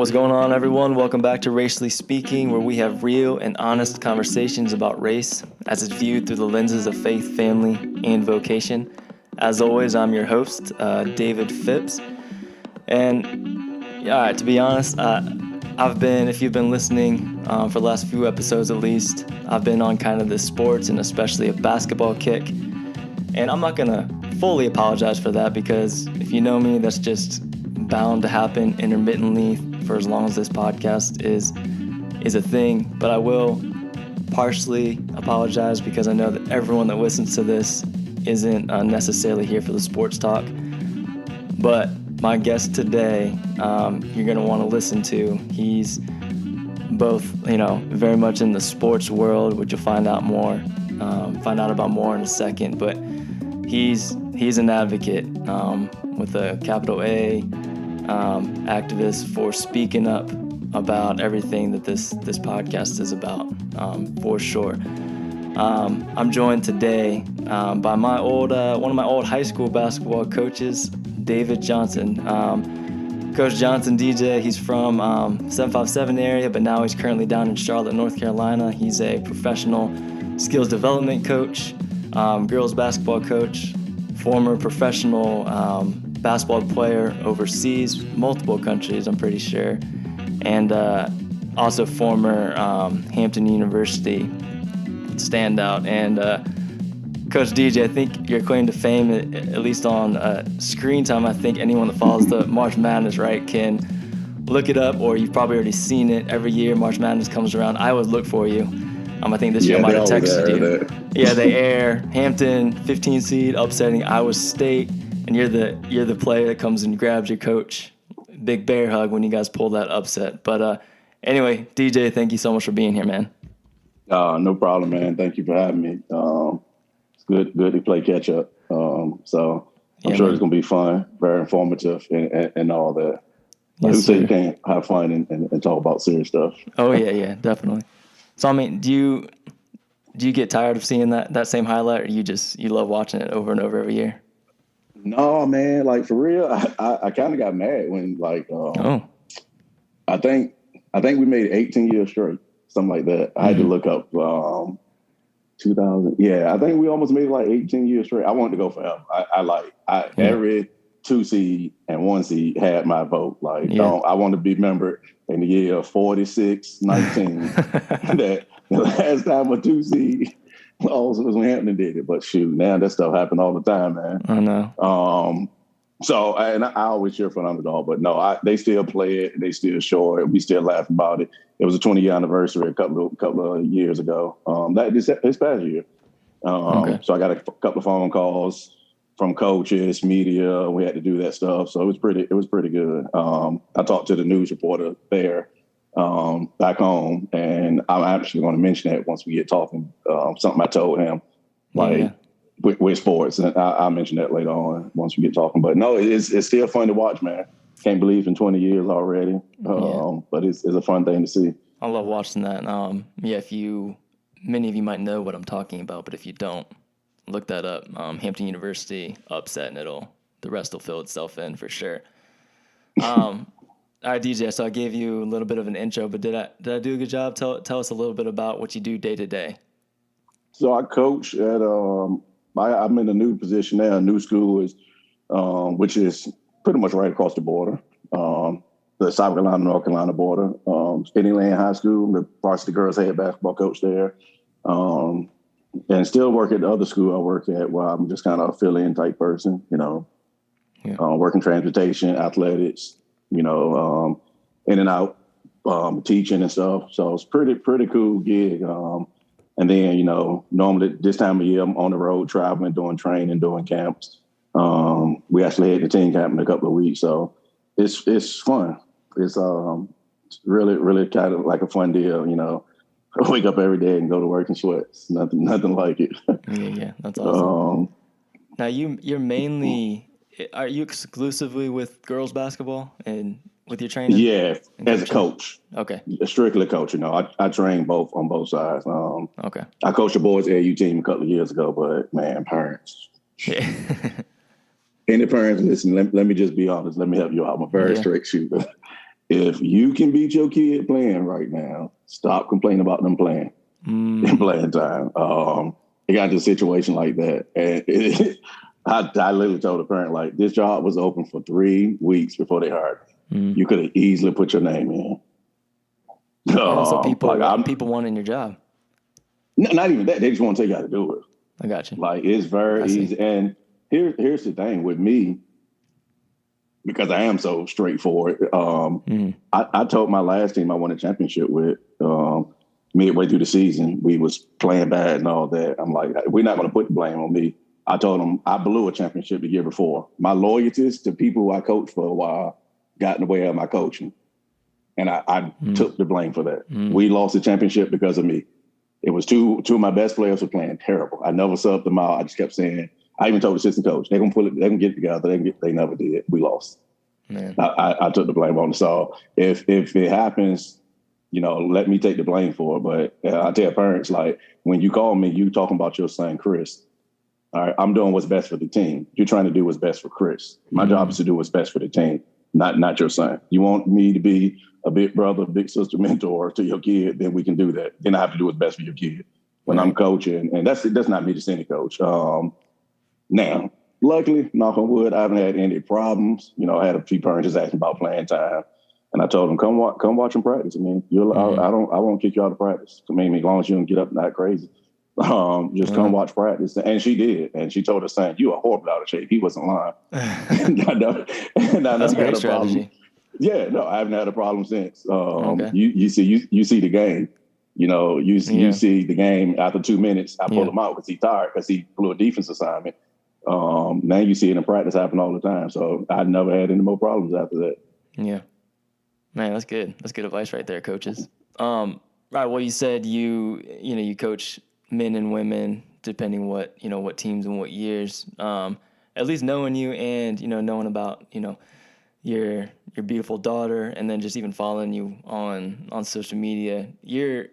What's going on, everyone? Welcome back to Racially Speaking, where we have real and honest conversations about race as it's viewed through the lenses of faith, family, and vocation. As always, I'm your host, David Phipps. And to be honest, if you've been listening for the last few episodes at least, I've been on kind of this sports and especially a basketball kick. And I'm not going to fully apologize for that because if you know me, that's just bound to happen intermittently for as long as this podcast is a thing. But I will partially apologize because I know that everyone that listens to this isn't necessarily here for the sports talk. But my guest today, you're going to want to listen to. He's both, very much in the sports world, which you'll find out about more in a second. But he's an advocate with a capital A, activist for speaking up about everything that this podcast is about, for sure. I'm joined today by one of my old high school basketball coaches, David Johnson. Coach Johnson, DJ, he's from 757 area, but now he's currently down in Charlotte, North Carolina. He's a professional skills development coach, girls basketball coach, former professional basketball player overseas, multiple countries, I'm pretty sure, and also former Hampton University standout. And Coach DJ, I think your claim to fame, at least on screen time, I think anyone that follows the March Madness, right, can look it up, or you've probably already seen it. Every year March Madness comes around, I always look for you. I think this year I might have texted you. Yeah, they air Hampton 15 seed upsetting Iowa State, and you're the player that comes and grabs your coach. Big bear hug when you guys pull that upset. But anyway, DJ, thank you so much for being here, man. No problem, man. Thank you for having me. It's good to play catch up. So I'm sure it's gonna be fun, very informative, and all that. Like who said you can't have fun and talk about serious stuff? Oh yeah, definitely. So do you get tired of seeing that same highlight, or you love watching it over and over every year? No, man, like for real, I kind of got mad when I think we made 18 years straight, something like that. I had to look up 2000. Yeah, I think we almost made it like 18 years straight. I wanted to go forever. Every 2 seed and 1 seed had my vote. I want to be remembered in the year 46-19 that the last time a 2 seed also was when Hampton did it. But shoot, now that stuff happen all the time, man. I know. So I always cheer for an underdog, but no, they still play it. They still show it. We still laugh about it. It was a 20-year anniversary a couple of years ago. This past year. So I got a couple of phone calls from coaches, media. We had to do that stuff, so it was pretty good. I talked to the news reporter there back home, and I'm actually going to mention that once we get talking. Something I told him, with sports, and I'll mention that later on once we get talking. But no, it's still fun to watch, man. Can't believe in 20 years already, but it's a fun thing to see. I love watching that. Many of you might know what I'm talking about, but if you don't, look that up. Hampton University upset, and the rest will fill itself in for sure. All right, DJ. So I gave you a little bit of an intro, but did I do a good job? Tell us a little bit about what you do day to day. So I coach at I'm in a new position now, a new school which is pretty much right across the border, the South Carolina, North Carolina border. Spinning Lane High School, the varsity girls head basketball coach there. And still work at the other school I work at, where I'm just kind of a fill-in type person, working transportation, athletics, in and out, teaching and stuff. So it's pretty cool gig. And then, normally this time of year, I'm on the road traveling, doing training, doing camps. We actually had the team camp in a couple of weeks. So it's fun. It's really, really kind of like a fun deal, wake up every day and go to work in sweats. Nothing like it. Yeah, that's awesome. Now you're mainly, are you exclusively with girls basketball and with your training? Yeah, as a coach. Okay. Strictly coach. I train on both sides. Okay. I coached the boys AU team a couple of years ago, but man, parents. Yeah. Any parents listen, let me just be honest. Let me help you out. I'm a very straight shooter. if you can beat your kid playing right now, stop complaining about them playing in playing time. It got to a situation like that. And I literally told the parent, like, this job was open for 3 weeks before they hired me. You could have easily put your name in. So people wanting your job. Not even that. They just want to tell you how to do it. I got you. Like, it's very easy. And here's the thing with me, because I am so straightforward. I told my last team I won a championship with, midway through the season, we was playing bad and all that. I'm like, we're not going to put the blame on me. I told them I blew a championship the year before. My loyalties to people who I coached for a while got in the way of my coaching. And I took the blame for that. We lost the championship because of me. It was two of my best players were playing terrible. I never subbed them out. I just kept saying, I even told the assistant coach, they're going to pull it, they're going to get it together. They never did. We lost. Man. I took the blame on it. So if it happens, let me take the blame for it. But I tell parents, like, when you call me, you talking about your son, Chris. All right, I'm doing what's best for the team. You're trying to do what's best for Chris. My job is to do what's best for the team, not your son. You want me to be a big brother, big sister, mentor to your kid, then we can do that. Then I have to do what's best for your kid. When I'm coaching, and that's not me just any coach. Now, luckily, knock on wood, I haven't had any problems. I had a few parents just asking about playing time. And I told them, come watch them practice. I mean, I won't kick you out of practice. I mean, as long as you don't get up not crazy. Just come watch practice. And she did. And she told her son, you are horrible out of shape. He wasn't lying. That's a great strategy. Yeah, no, I haven't had a problem since. You see the game. You see the game after 2 minutes. I pulled him out because he's tired because he blew a defense assignment. Now you see it in practice happen all the time. So I never had any more problems after that. Yeah. Man, that's good. That's good advice right there, coaches. Right. Well, you said you coach men and women depending what teams and what years. At least knowing you and knowing about your beautiful daughter, and then just even following you on social media, you're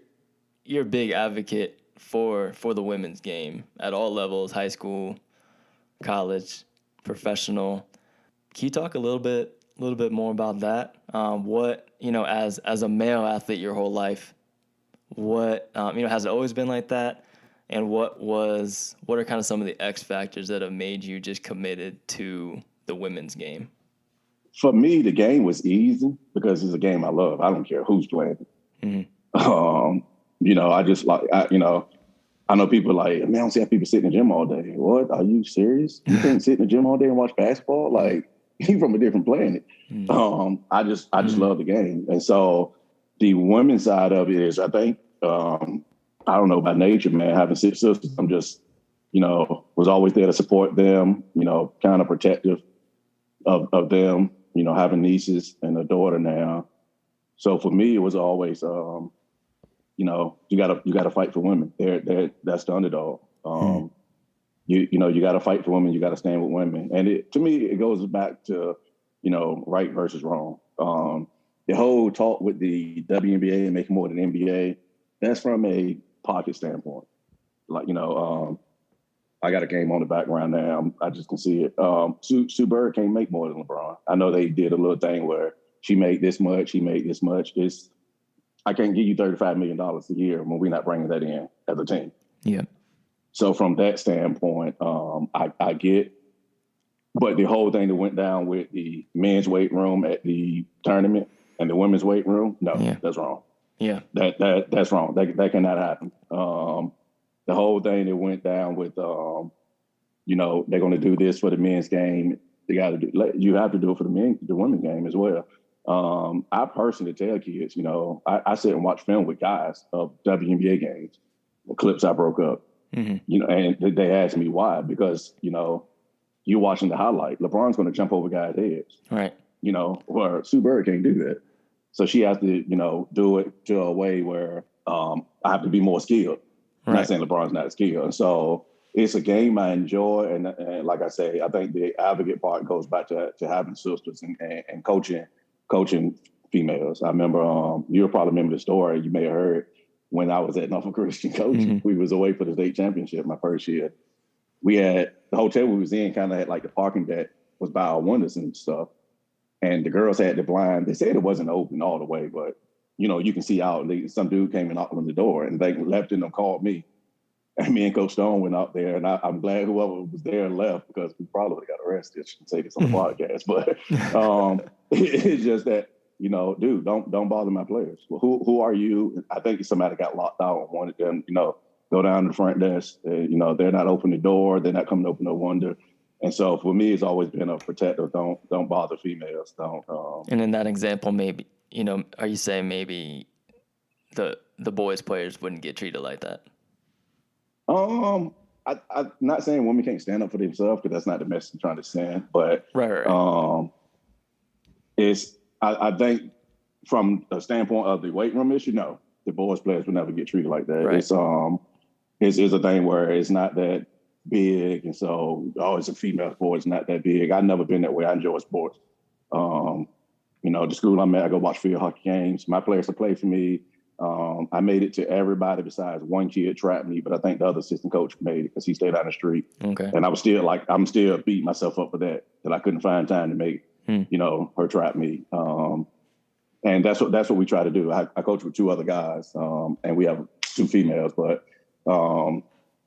a big advocate for the women's game at all levels: high school, college, professional. Can you talk a little bit more about that? What, as a male athlete your whole life, what, has it always been like that? And what are kind of some of the X factors that have made you just committed to the women's game? For me, the game was easy because it's a game I love. I don't care who's playing it. I just like, I know people like, man, I don't see how people sit in the gym all day. What? Are you serious? You can't sit in the gym all day and watch basketball? Like, you from a different planet. I just love the game. And so the women's side of it is, I think, I don't know, by nature, man, having 6 sisters, I'm just, was always there to support them, kind of protective of them, having nieces and a daughter now. So for me, it was always, you gotta fight for women. That's the underdog. You got to fight for women. You got to stand with women. And to me, it goes back to, right versus wrong. The whole talk with the WNBA and making more than NBA, that's from a pocket standpoint. Like, I got a game on the background now. I just can see it. Sue Bird can't make more than LeBron. I know they did a little thing where she made this much, he made this much. I can't give you $35 million a year when we're not bringing that in as a team. Yeah. So from that standpoint, I get, but the whole thing that went down with the men's weight room at the tournament and the women's weight room, that's wrong. Yeah, that's wrong. That cannot happen. The whole thing that went down with, they're going to do this for the men's game. You have to do it for the women's game as well. I personally tell kids, I sit and watch film with guys of WNBA games, the clips I broke up. And they asked me why, because, you're watching the highlight. LeBron's going to jump over guys' heads. Right. Where Sue Bird can't do that. So she has to, do it to a way where I have to be more skilled. Right. I'm not saying LeBron's not skilled. And so it's a game I enjoy. And like I say, I think the advocate part goes back to having sisters and coaching females. I remember, you'll probably remember the story. You may have heard when I was at Norfolk Christian coaching. We was away for the state championship my first year. We had the hotel we was in kind of had like the parking deck was by our windows and stuff. and the girls had the blind. They said it wasn't open all the way, but you can see out. Some dude came and knocked on the door, and they left and them called me. And me and Coach Stone went out there, and I'm glad whoever was there left because we probably got arrested. I shouldn't say this on the podcast, but it's just that dude, don't bother my players. Well, who are you? I think somebody got locked out and wanted them, go down to the front desk. They're not opening the door. They're not coming to open no window. And so for me, it's always been a protective. Don't bother females. Don't. And in that example, maybe are you saying maybe the boys players wouldn't get treated like that? I'm not saying women can't stand up for themselves because that's not the message I'm trying to send. But right. I think from the standpoint of the weight room issue, no, the boys players would never get treated like that. Right. It's a thing where it's not that big, and so it's a female sport. It's not that big. I've never been that way. I enjoy sports. The school I'm at, I go watch field hockey games. My players that play for me. I made it to everybody besides one kid trapped me, but I think the other assistant coach made it because he stayed down the street. Okay. And I was still I'm still beating myself up for that I couldn't find time to make, her trap me. And that's what we try to do. I coach with two other guys, and we have two females, but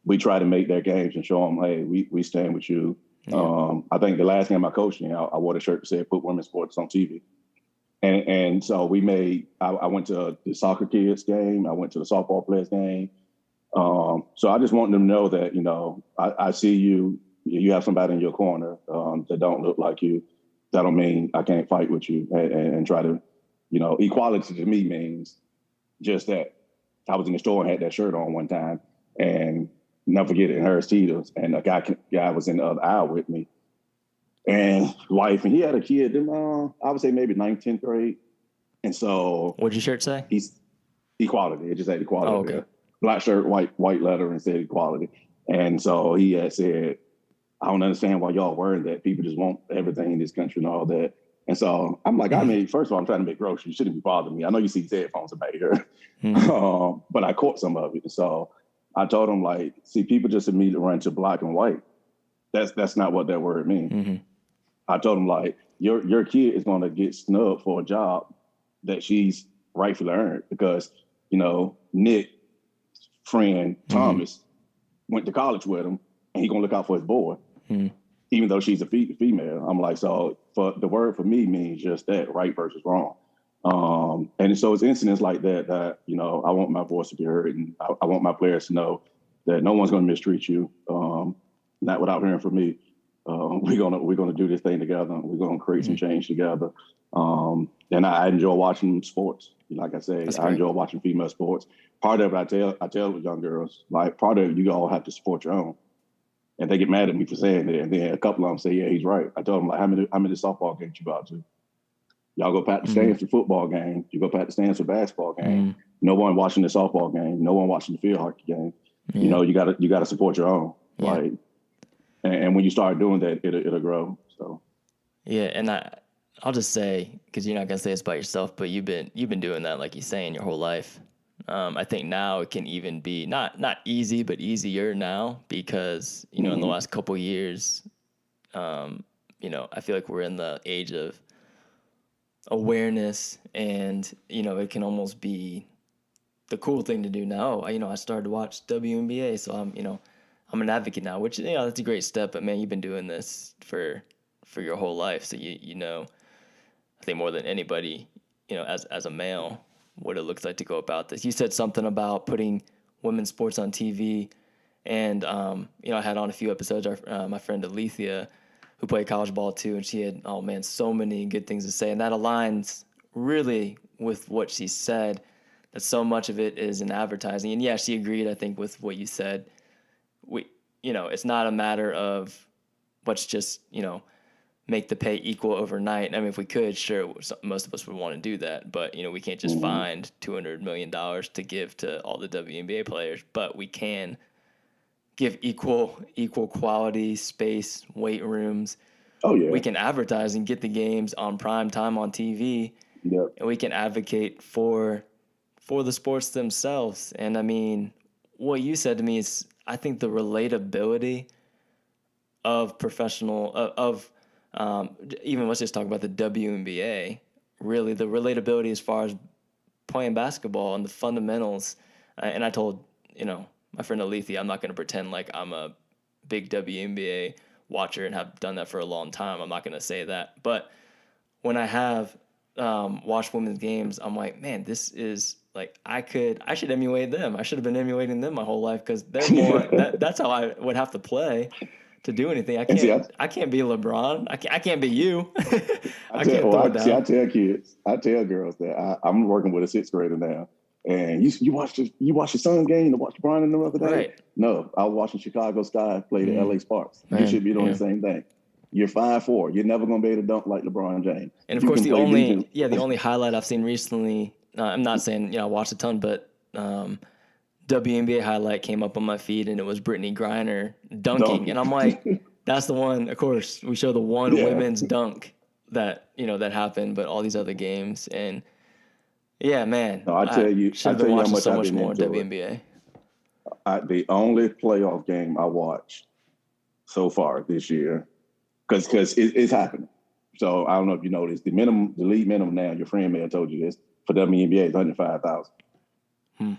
we try to make their games and show them, hey, we stand with you. Yeah. I think the last game I coached, I wore a shirt that said "Put women's sports on TV." And so we made, I went to the soccer kids game. I went to the softball players game. So I just want them to know that, I see you have somebody in your corner that don't look like you. That don't mean I can't fight with you and try to, equality to me means just that. I was in the store and had that shirt on one time and never forget it in Harris Teeter's. And a guy was in the other aisle with me. And wife, and he had a kid, I would say maybe 9th, 10th grade. And so... What'd your shirt say? He's equality. It just said equality. Oh, okay. There. Black shirt, white letter, and said equality. And so he had said, I don't understand why y'all wearing that. People just want everything in this country and all that. And so I'm like, first of all, I'm trying to make groceries. You shouldn't be bothering me. I know you see these headphones about here. But I caught some of it. So I told him, people just immediately run to black and white. That's not what that word means. Mm-hmm. I told him, your kid is going to get snubbed for a job that she's rightfully earned because, Nick's friend Thomas went to college with him and he's going to look out for his boy, even though she's a female. I'm like, so for the word for me means just that, right versus wrong. And so it's incidents like that, I want my voice to be heard, and I want my players to know that no one's going to mistreat you, not without hearing from me. We're gonna do this thing together. We're gonna create some change together. And I enjoy watching sports. Like I say, I enjoy watching female sports. Part of it, I tell the young girls, part of it, you all have to support your own. And they get mad at me for saying that. And then a couple of them say, yeah, he's right. I told them, how many softball games you go out to? Y'all go pack the stands for football game. You go pack the stands for basketball game. No one watching the softball game. No one watching the field hockey game. Yeah. You gotta support your own. Yeah. And when you start doing that, it'll grow. So, yeah, and I'll just say, because you're not gonna say this by yourself, but you've been doing that, like you say, in your whole life. I think now it can even be not easy, but easier now because in the last couple of years, I feel like we're in the age of awareness, and it can almost be the cool thing to do now. I started to watch WNBA, so I'm an advocate now, which, that's a great step, but man, you've been doing this for your whole life. So I think more than anybody, as a male, what it looks like to go about this. You said something about putting women's sports on TV, and, I had on a few episodes, my friend Alethea, who played college ball too, and she had, so many good things to say, and that aligns really with what she said, that so much of it is in advertising. And yeah, she agreed, I think, with what you said. It's not a matter of let's just, make the pay equal overnight. I mean, if we could, sure, most of us would want to do that, but, we can't just find $200 million to give to all the WNBA players, but we can give equal quality space, weight rooms. Oh, yeah. We can advertise and get the games on prime time on TV. Yep. And we can advocate for the sports themselves. And I mean, what you said to me is, I think the relatability of Even let's just talk about the WNBA. Really, the relatability as far as playing basketball and the fundamentals. And I told, my friend Alethea, I'm not going to pretend like I'm a big WNBA watcher and have done that for a long time. I'm not going to say that. But when I have watched women's games, I'm like, man, this is like, I should emulate them. I should have been emulating them my whole life because they're more, that's how I would have to play to do anything. I can't be LeBron. I can't be you. I can't throw it down. I tell girls that I'm working with a 6th grader now. And you watched your son's game to watch LeBron and the other day? Right. No, I was watching Chicago Sky play the LA Sparks. You should be doing the same thing. You're 5'4". You're never going to be able to dunk like LeBron James. And of course, the only highlight I've seen recently, I'm not saying, I watched a ton, but WNBA highlight came up on my feed and it was Brittany Griner dunking. And I'm like, that's the one, of course, we show the one women's dunk that, that happened, but all these other games. And yeah, man. No, I tell you how much so much more WNBA. The only playoff game I watched so far this year, because it's happening. So I don't know if you noticed, the league minimum now, your friend may have told you this, for WNBA is 105,000.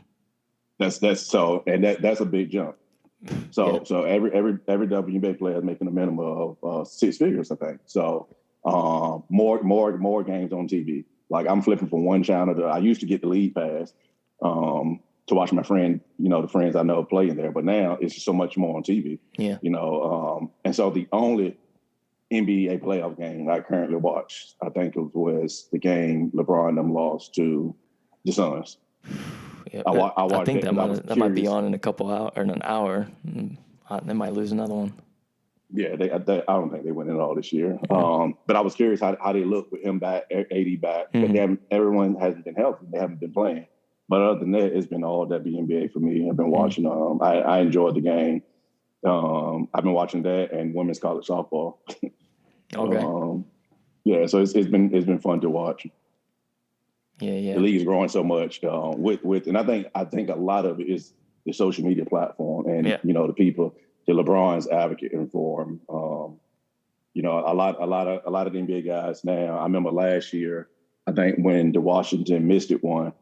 That's so, and that's a big jump. So so every WNBA player is making a minimum of 6 figures, I think. So more games on TV. Like I'm flipping from one channel to, I used to get the league pass to watch my friend, the friends I know playing there, but now it's just so much more on TV. Yeah. And so the only NBA playoff game I currently watch, I think it was the game LeBron and them lost to the Suns. Yeah, I think that might be on in a couple hours or in an hour. They might lose another one. Yeah, I don't think they win it all this year. But I was curious how they look with him back, AD back. But everyone hasn't been healthy. They haven't been playing. But other than that, it's been all WNBA for me. I've been watching. I enjoyed the game. I've been watching that and women's college softball. Okay. Yeah, so it's been fun to watch. Yeah. The league is growing so much and I think a lot of it is the social media platform and the people. The LeBron's advocating for him. A lot of the NBA guys now. I remember last year, I think when the Washington Mystics won,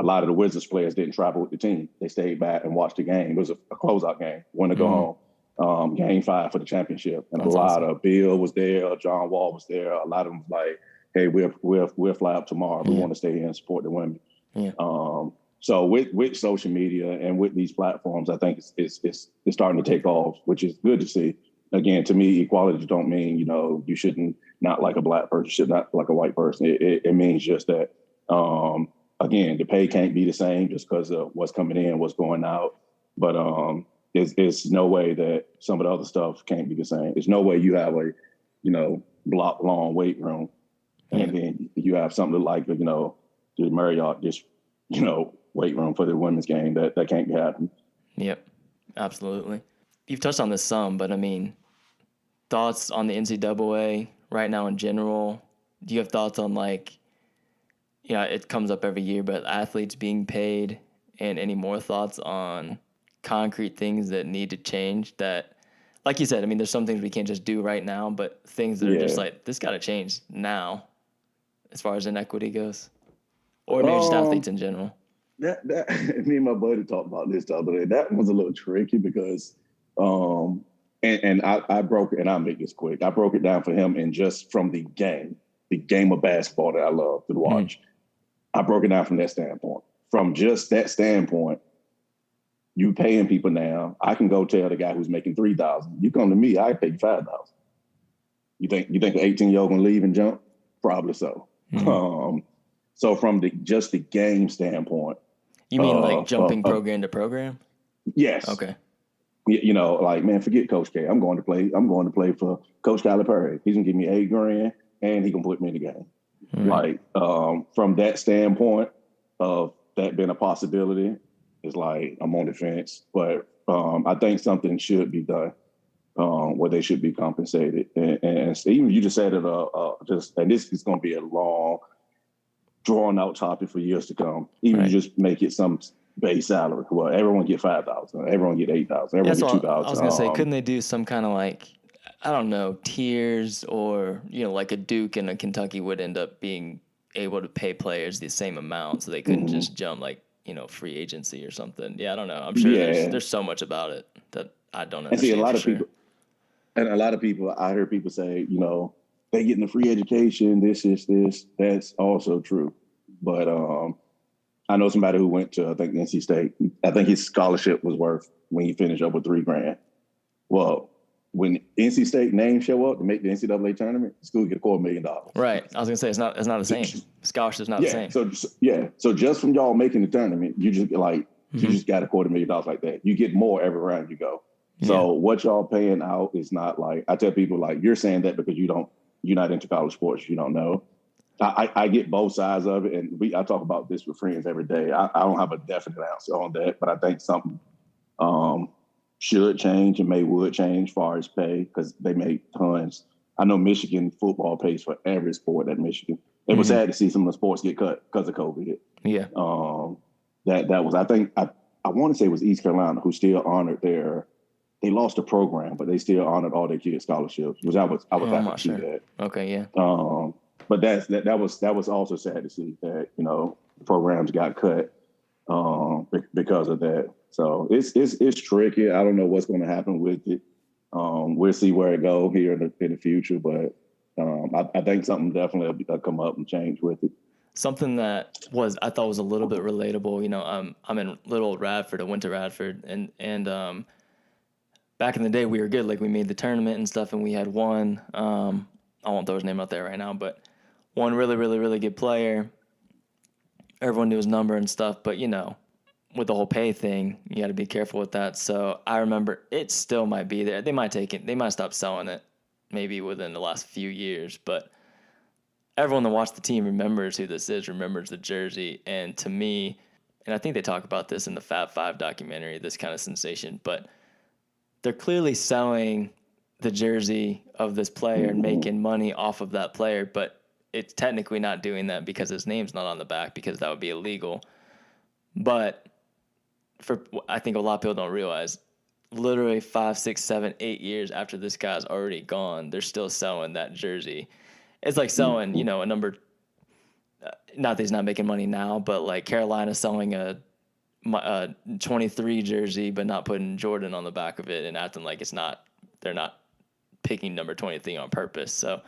a lot of the Wizards players didn't travel with the team. They stayed back and watched the game. It was a closeout game. Wanted to go home. Game 5 for the championship, and a lot of Bill was there. John Wall was there. A lot of them was like, "Hey, we'll fly up tomorrow. We want to stay here and support the women." Yeah. So with social media and with these platforms, I think it's starting to take off, which is good to see. Again, to me, equality don't mean, you shouldn't not like a black person, should not like a white person. It means just that, again, the pay can't be the same just because of what's coming in, what's going out. But it's no way that some of the other stuff can't be the same. There's no way you have a, block long weight room. And then you have something like, the Marriott, just, weight room for the women's game. That can't be happening. Yep, absolutely. You've touched on this some, but I mean, thoughts on the NCAA right now in general? Do you have thoughts on it comes up every year, but athletes being paid, and any more thoughts on concrete things that need to change that, like you said, I mean, there's some things we can't just do right now, but things that are just like, this got to change now as far as inequity goes, or maybe just athletes in general. That me and my buddy talked about this the other day. That was a little tricky because, and I broke it, and I'll make this quick. I broke it down for him, and just from the game of basketball that I love to watch, I broke it down from that standpoint. From just that standpoint, you paying people now. I can go tell the guy who's making $3,000, you come to me, I pay you $5,000. You think an 18-year-old gonna leave and jump? Probably so. So from the game standpoint. You mean like jumping program to program? Yes. Okay. Man, forget Coach K. I'm going to play for Coach Calipari. He's gonna give me $8,000 and he can put me in the game. From that standpoint of that being a possibility, it's like I'm on the fence. But I think something should be done where they should be compensated. And even you just said it, and this is going to be a long, drawn out topic for years to come. Even you just make it some base salary. Well, everyone get $5,000, everyone get $8,000, everyone get $2,000. I was going to say, couldn't they do some kind of I don't know, tiers or, like a Duke and a Kentucky would end up being able to pay players the same amount so they couldn't just jump like, free agency or something. Yeah, I don't know. I'm sure Yeah. there's so much about it that I don't And see, understand for sure. a lot of people, I heard people say, they getting the free education, this is this. That's also true. But I know somebody who went to, I think, NC State. I think his scholarship was worth, when he finished up with $3,000. Well, when NC State names show up to make the NCAA tournament, the school get $250,000. Right. I was gonna say it's not the same. Scholarship's not the same. So just from y'all making the tournament, you just you just got $250,000 like that. You get more every round you go. So what y'all paying out is not like, I tell people, like, you're saying that because you're not into college sports, you don't know. I get both sides of it, and I talk about this with friends every day. I don't have a definite answer on that, but I think something should change and would change as far as pay, because they make tons. I know Michigan football pays for every sport at Michigan. It was sad to see some of the sports get cut because of COVID. Yeah. That was, I think, I want to say it was East Carolina who still honored they lost the program, but they still honored all their kids' scholarships, which I was happy to see that. Okay, yeah. But that was also sad to see that, programs got cut because of that. So it's tricky. I don't know what's going to happen with it. We'll see where it goes here in the future, but I think something definitely will come up and change with it. Something that I thought was a little bit relatable. I'm in little Radford. I went to Radford, and back in the day we were good. Like, we made the tournament and stuff, and we had one. I won't throw his name out there right now, but one really, really, really good player. Everyone knew his number and stuff, but with the whole pay thing, you got to be careful with that. So I remember it still might be there. They might take it. They might stop selling it maybe within the last few years, but everyone that watched the team remembers who this is, remembers the jersey. And to me, and I think they talk about this in the Fab Five documentary, this kind of sensation, but they're clearly selling the jersey of this player and making money off of that player, but it's technically not doing that because his name's not on the back, because that would be illegal. But I think a lot of people don't realize, literally 5, 6, 7, 8 years after this guy's already gone, they're still selling that jersey. It's like selling, a number. Not that he's not making money now, but like Carolina selling a 23 jersey, but not putting Jordan on the back of it and acting like they're not picking number 23 on purpose. So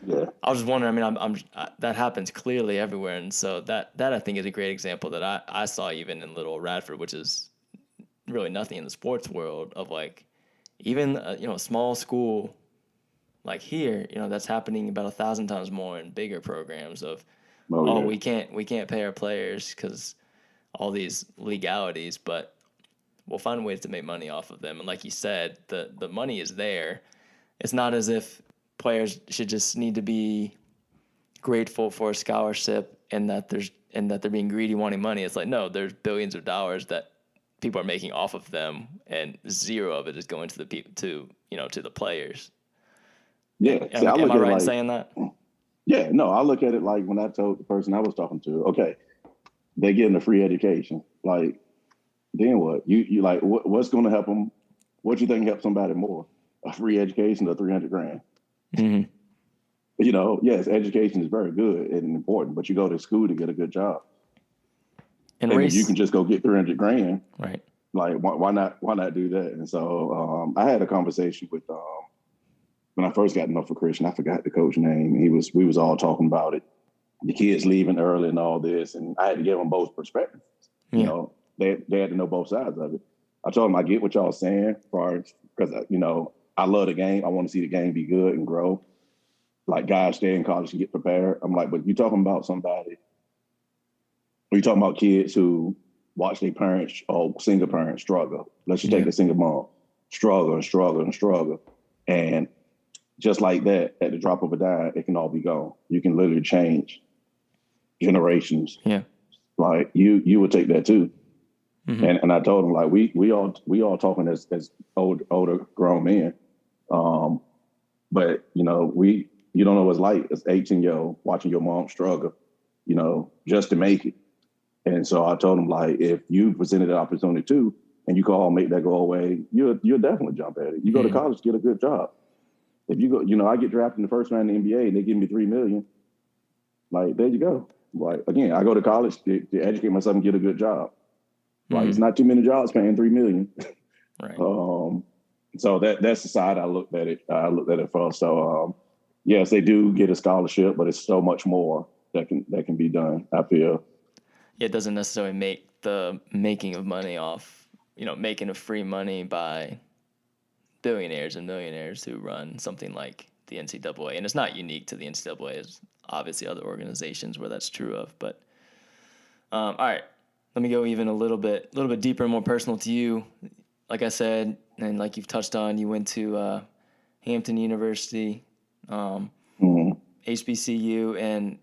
yeah, I was just wondering. I mean, that happens clearly everywhere, and so that I think is a great example that I saw even in little Radford, which is really nothing in the sports world, of like even a small school like here, that's happening about 1,000 times more in bigger programs of we can't pay our players because all these legalities, but we'll find ways to make money off of them. And like you said, the money is there. It's not as if players should just need to be grateful for a scholarship and that they're being greedy wanting money. It's like, no, there's billions of dollars that people are making off of them, and zero of it is going to the players. Yeah. Am I right in saying that? Yeah, no, I look at it like when I told the person I was talking to, okay, they getting a free education. Like, then what? You like, what's going to help them? What do you think helps somebody more? A free education or $300,000? Mm-hmm. Yes, education is very good and important, but you go to school to get a good job. And if you can just go get $300,000, right? Like, why not do that? And so I had a conversation with when I first got to know for Christian. I forgot the coach's name. We was all talking about it. The kids leaving early and all this, and I had to give them both perspectives. Yeah. They had to know both sides of it. I told them I get what y'all saying, because I love the game. I want to see the game be good and grow. Like, guys stay in college and get prepared. I'm like, but you talking about somebody? Are you talking about kids who watch their parents or single parents struggle? Let's just take a single mom, struggle. And just like that, at the drop of a dime, it can all be gone. You can literally change generations. Yeah. Like, you would take that too. Mm-hmm. And I told them, like, we all talking as older grown men. But you don't know what it's like as 18-year-old watching your mom struggle, just to make it. And so I told them, like, if you presented an opportunity too, and you can all make that go away, you'll definitely jump at it. You go to college, get a good job. If you go, I get drafted in the first round in the NBA and they give me $3 million. Like, there you go. Like, again, I go to college to educate myself and get a good job. Like, it's not too many jobs paying $3 million. Right. So that's the side I looked at it. I looked at it first. So yes, they do get a scholarship, but it's so much more that can be done, I feel. Yeah, it doesn't necessarily make the making of money off, making of free money by billionaires and millionaires who run something like the NCAA. And it's not unique to the NCAA. There's obviously other organizations where that's true of. But all right, let me go even a little bit deeper and more personal to you. Like I said, and like you've touched on, you went to Hampton University, HBCU, and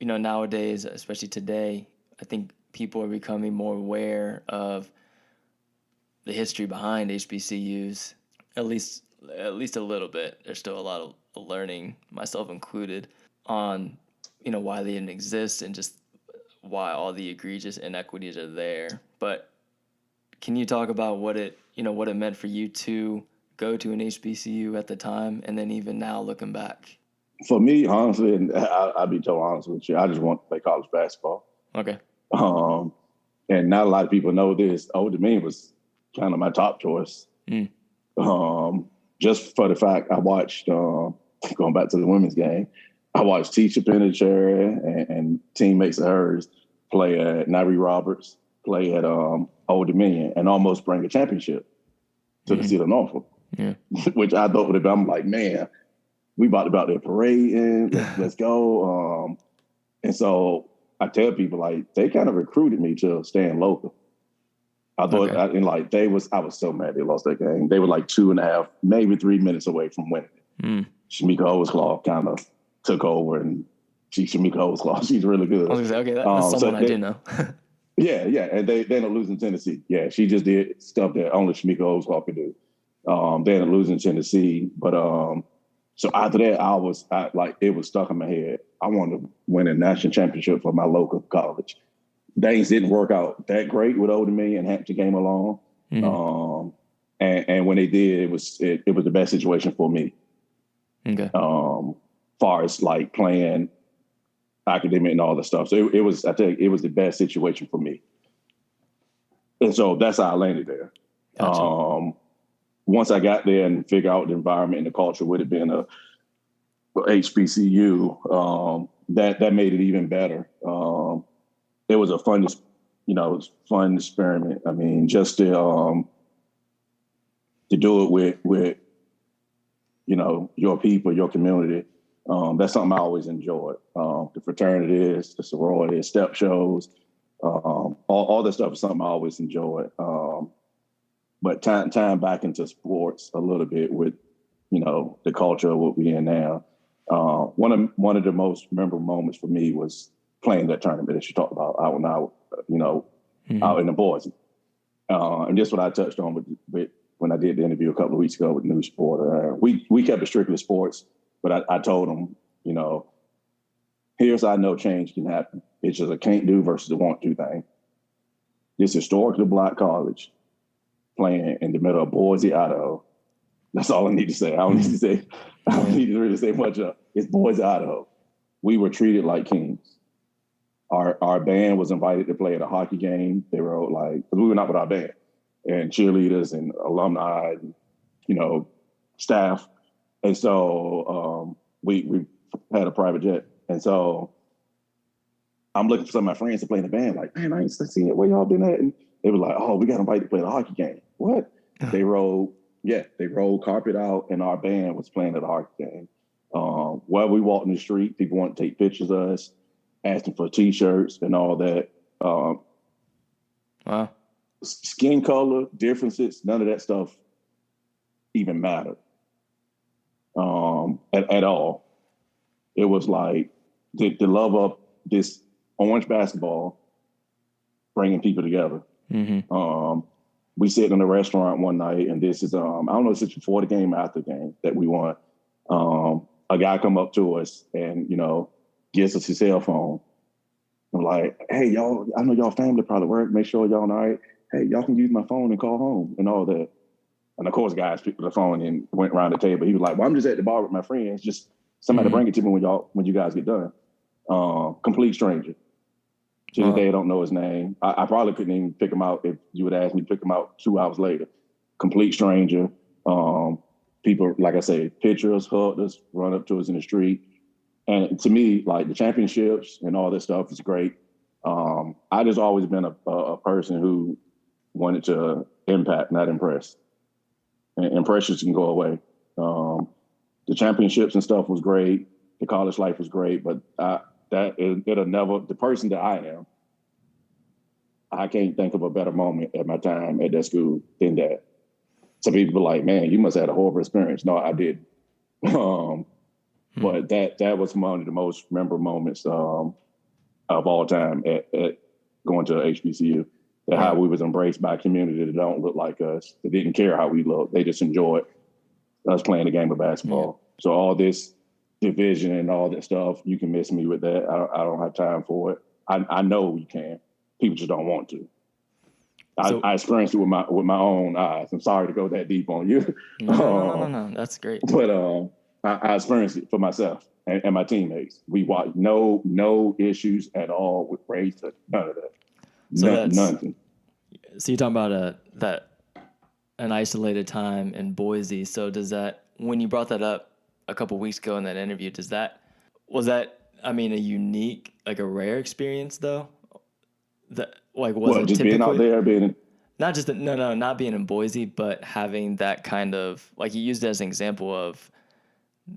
nowadays, especially today, I think people are becoming more aware of the history behind HBCUs. At least a little bit. There's still a lot of learning, myself included, on why they didn't exist and just why all the egregious inequities are there. But can you talk about what it meant for you to go to an HBCU at the time, and then even now looking back? For me, honestly, and I'll be totally honest with you, I just want to play college basketball. Okay. And not a lot of people know this. Old Dominion was kind of my top choice. Just for the fact I watched, going back to the women's game, I watched Tisha Pennichera and teammates of hers play at Nairi Roberts, play at Old Dominion, and almost bring a championship to the city of Norfolk. Yeah. Which I thought would have been, I'm like, man, we about their parading, let's go. And so I tell people, like, they kind of recruited me to staying local. I thought, I was so mad they lost that game. They were like 2.5, maybe 3 minutes away from winning. Shamika Owensclaw kind of took over, and Shamika Owensclaw, she's really good. I was going to say, okay, that's someone I do know. Yeah, and they ended up losing Tennessee. Yeah, she just did stuff that only Shamika Owensclaw could do. They ended up losing Tennessee, but so after that, it was stuck in my head. I wanted to win a national championship for my local college. Things didn't work out that great with Old Dominion and Hampton came along. And when they did, it was the best situation for me. Okay. Far as like playing academic and all that stuff. So I think it was the best situation for me. And so that's how I landed there. Gotcha. Once I got there and figured out the environment and the culture would have been a HBCU, that made it even better. It was a fun experiment. I mean, just to do it with your people, your community. That's something I always enjoyed. The fraternities, the sororities, step shows, all that stuff is something I always enjoyed. But time back into sports a little bit with, the culture of what we're in now. One of the most memorable moments for me was playing that tournament that you talked about out in the boys. And just what I touched on with when I did the interview a couple of weeks ago with News Sport. We kept it strictly sports, but I told them, here's how I know change can happen. It's just a can't do versus a want to thing. This historically Black college playing in the middle of Boise, Idaho. That's all I need to say. I don't need to really say much of. It's Boise, Idaho. We were treated like kings. Our band was invited to play at a hockey game. They were because we were not with our band, and cheerleaders and alumni, and, staff. And so we had a private jet. And so I'm looking for some of my friends to play in the band. Like, man, I ain't seen it. Where y'all been at? And they were like, oh, we got invited to play the hockey game. What? They rolled carpet out, and our band was playing at a hockey game. While we walked in the street, people wanted to take pictures of us, asking for T-shirts and all that. Wow. Skin color, differences, none of that stuff even mattered at all. It was like the love of this orange basketball bringing people together. We sit in a restaurant one night, and this is I don't know if it's before the game or after the game that we won. A guy come up to us and gives us his cell phone. I'm like, hey, y'all, I know y'all family probably work. Make sure y'all all right. Hey, y'all can use my phone and call home and all that. And of course, guys picked up the phone and went around the table. He was like, "Well, I'm just at the bar with my friends. Just somebody bring it to me when you guys get done." Complete stranger. To this day, I don't know his name. I probably couldn't even pick him out if you would ask me to pick him out 2 hours later. Complete stranger. People, like I say, pictures, hugged us, run up to us in the street. And to me, like the championships and all this stuff is great. I just always been a person who wanted to impact, not impress. And impressions can go away. The championships and stuff was great. The college life was great, but it'll never, the person that I am, I can't think of a better moment at my time at that school than that. Some people are like, man, you must have had a horrible experience. No, I didn't. But that was one of the most memorable moments of all time at going to HBCU. That how we was embraced by a community that don't look like us. They didn't care how we look. They just enjoyed us playing the game of basketball. Yeah. So all this division and all that stuff, you can miss me with that. I don't have time for it. I know you can. People just don't want to. I experienced it with my own eyes. I'm sorry to go that deep on you. No. That's great. But I experienced it for myself and my teammates. We watched no issues at all with race, none of that. So nothing. So you're talking about an isolated time in Boise. So does that, when you brought that up a couple weeks ago in that interview, was that a unique, like a rare experience though? That like wasn't just typically, being out there, not just not being in Boise, but having that kind of, like you used it as an example of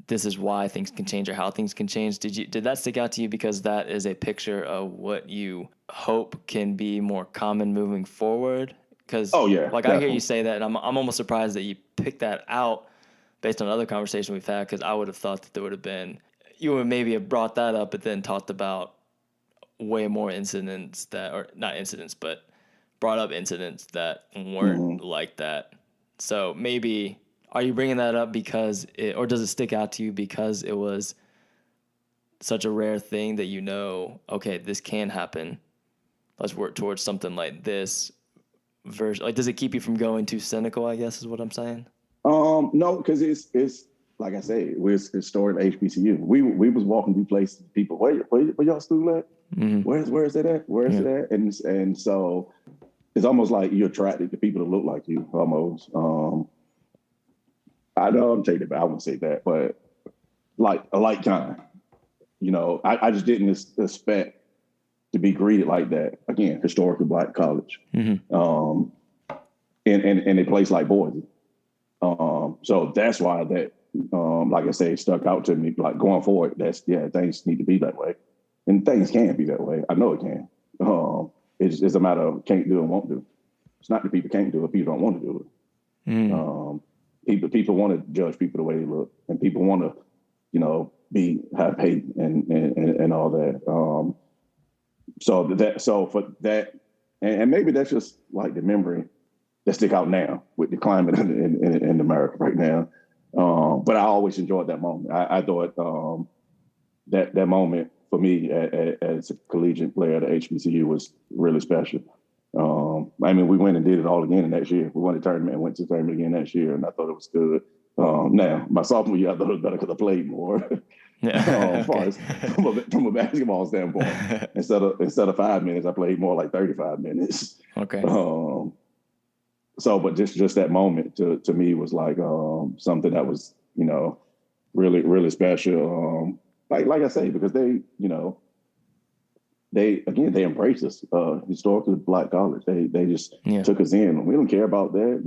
this is why things can change or how things can change. Did that stick out to you because that is a picture of what you hope can be more common moving forward? Because like definitely. I hear you say that, and I'm almost surprised that you picked that out based on other conversations we've had, because I would have thought that there would have been, you would maybe have brought that up, but then talked about way more incidents that, or not incidents, but brought up incidents that weren't like that. So maybe, are you bringing that up because or does it stick out to you because it was such a rare thing that okay, this can happen. Let's work towards something like this. Does it keep you from going too cynical, I guess is what I'm saying? No, because it's like I say, we're historic HBCU. We was walking through places, people, where y'all school at? Mm-hmm. Where is it at? Where is it at? And so it's almost like you're attracted to people that look like you almost. I know I'm taking it back. I wouldn't say that, but like a like kind. I just didn't expect to be greeted like that. Again, historically Black college, in a place like Boise. So that's why that, like I say, stuck out to me. Like going forward, things need to be that way, and things can be that way. I know it can. It's a matter of can't do and won't do. It's not that people can't do it; people don't want to do it. People want to judge people the way they look, and people want to, have hate and all that. So for that, and maybe that's just like the memory that stick out now with the climate in America right now. But I always enjoyed that moment. I thought that moment for me as a collegiate player at HBCU was really special. We went and did it all again the next year. We won the tournament and went to the tournament again next year, and I thought it was good. Now, my sophomore year, I thought it was better because I played more. As far as from a basketball standpoint, instead of 5 minutes, I played more like 35 minutes. Okay. But just that moment to me was like something that was really really special. Like I say, because they they embraced us. Historically Black college, they just took us in. We don't care about that.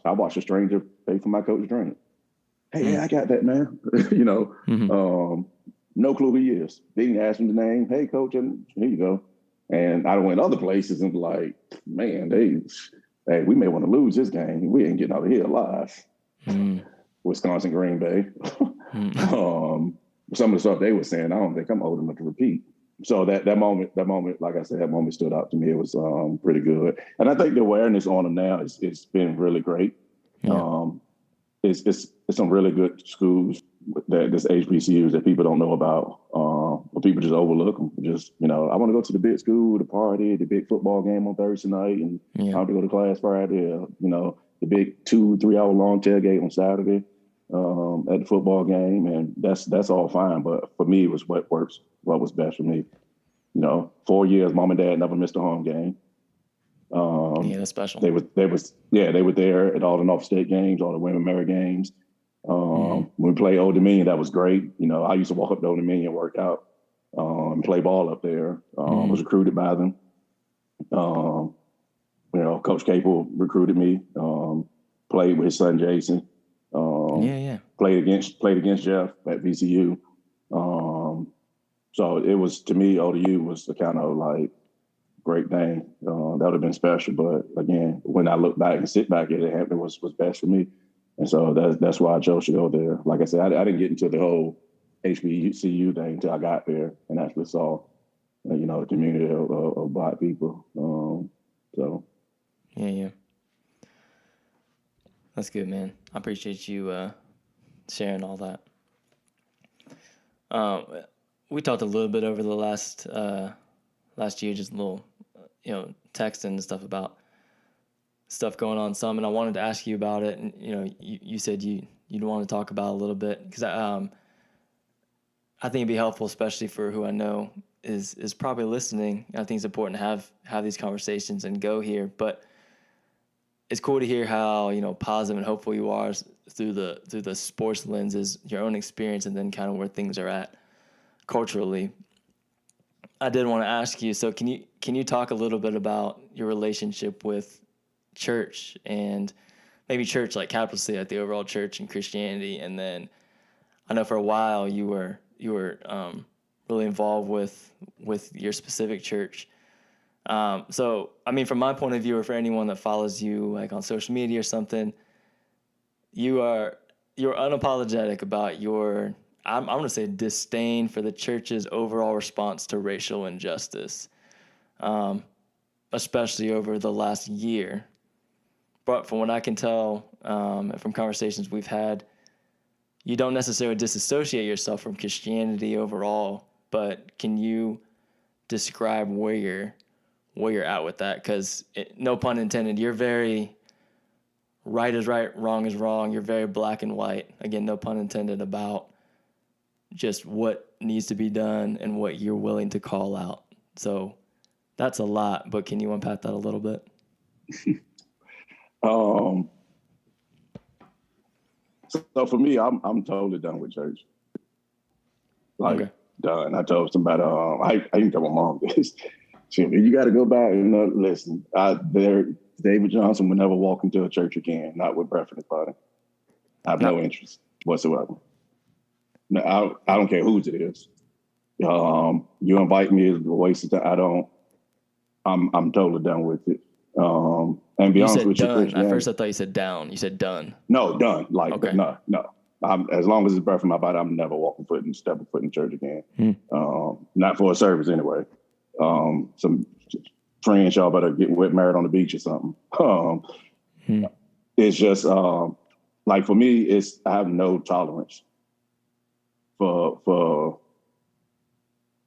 I watched a stranger pay for my coach's drink. Hey, I got that, man. No clue who he is. Didn't ask him the name. Hey, coach, and here you go. And I went other places and like, man, we may want to lose this game. We ain't getting out of here alive. Wisconsin, Green Bay. Some of the stuff they were saying, I don't think I'm old enough to repeat. So that moment, like I said, that moment stood out to me. It was pretty good. And I think the awareness on them now, it's been really great. Yeah. It's some really good schools that this HBCUs that people don't know about, but people just overlook them. Just, I want to go to the big school, the party, the big football game on Thursday night, and I have to go to class Friday. the big 2-3 hour long tailgate on Saturday at the football game, and that's all fine. But for me, it was what was best for me. 4 years, mom and dad never missed a home game. Yeah, that's special. They were there at all the North State games, all the Women Merit games. When we played Old Dominion, that was great. I used to walk up to Old Dominion, work out, and play ball up there. Was recruited by them. Coach Capel recruited me. Played with his son Jason. Played against Jeff at VCU. So it was, to me, ODU was the kind of like great thing. That would have been special. But again, when I look back and sit back at it, Hampton was best for me. And so that's why I chose to go there. Like I said, I didn't get into the whole HBCU thing until I got there and actually saw, the community of Black people. Yeah. That's good, man. I appreciate you sharing all that. We talked a little bit over the last year, just a little, texting and stuff about stuff going on some, and I wanted to ask you about it. And you said you'd want to talk about it a little bit, because I think it'd be helpful, especially for who I know is probably listening. I think it's important to have these conversations and go here, but it's cool to hear how positive and hopeful you are through the sports lenses, your own experience, and then kind of where things are at culturally. I did want to ask you, so can you talk a little bit about your relationship with church, and maybe church like capital C, like the overall church and Christianity? And then I know for a while you were really involved with your specific church. So I mean, from my point of view, or for anyone that follows you like on social media or something, you're unapologetic about your, I'm going to say, disdain for the church's overall response to racial injustice, especially over the last year. But from what I can tell, from conversations we've had, you don't necessarily disassociate yourself from Christianity overall, but can you describe where you're at with that? Because, no pun intended, you're very right is right, wrong is wrong. You're very black and white. Again, no pun intended, about just what needs to be done and what you're willing to call out. So that's a lot, but can you unpack that a little bit? So for me, I'm totally done with church. Okay. Done. I told somebody, I even tell my mom this. You got to go back and listen. David Johnson would never walk into a church again, not with breath in his body. I have no interest whatsoever. No, I don't care whose it is. You invite me is a waste of time. I'm totally done with it. And be honest with you, at first I thought you said down. You said done. No, done. Like, okay. No. As long as it's breath in my body, I'm never stepping foot in church again. Not for a service anyway. Some friends, y'all better get married on the beach or something. It's just like, for me, I have no tolerance for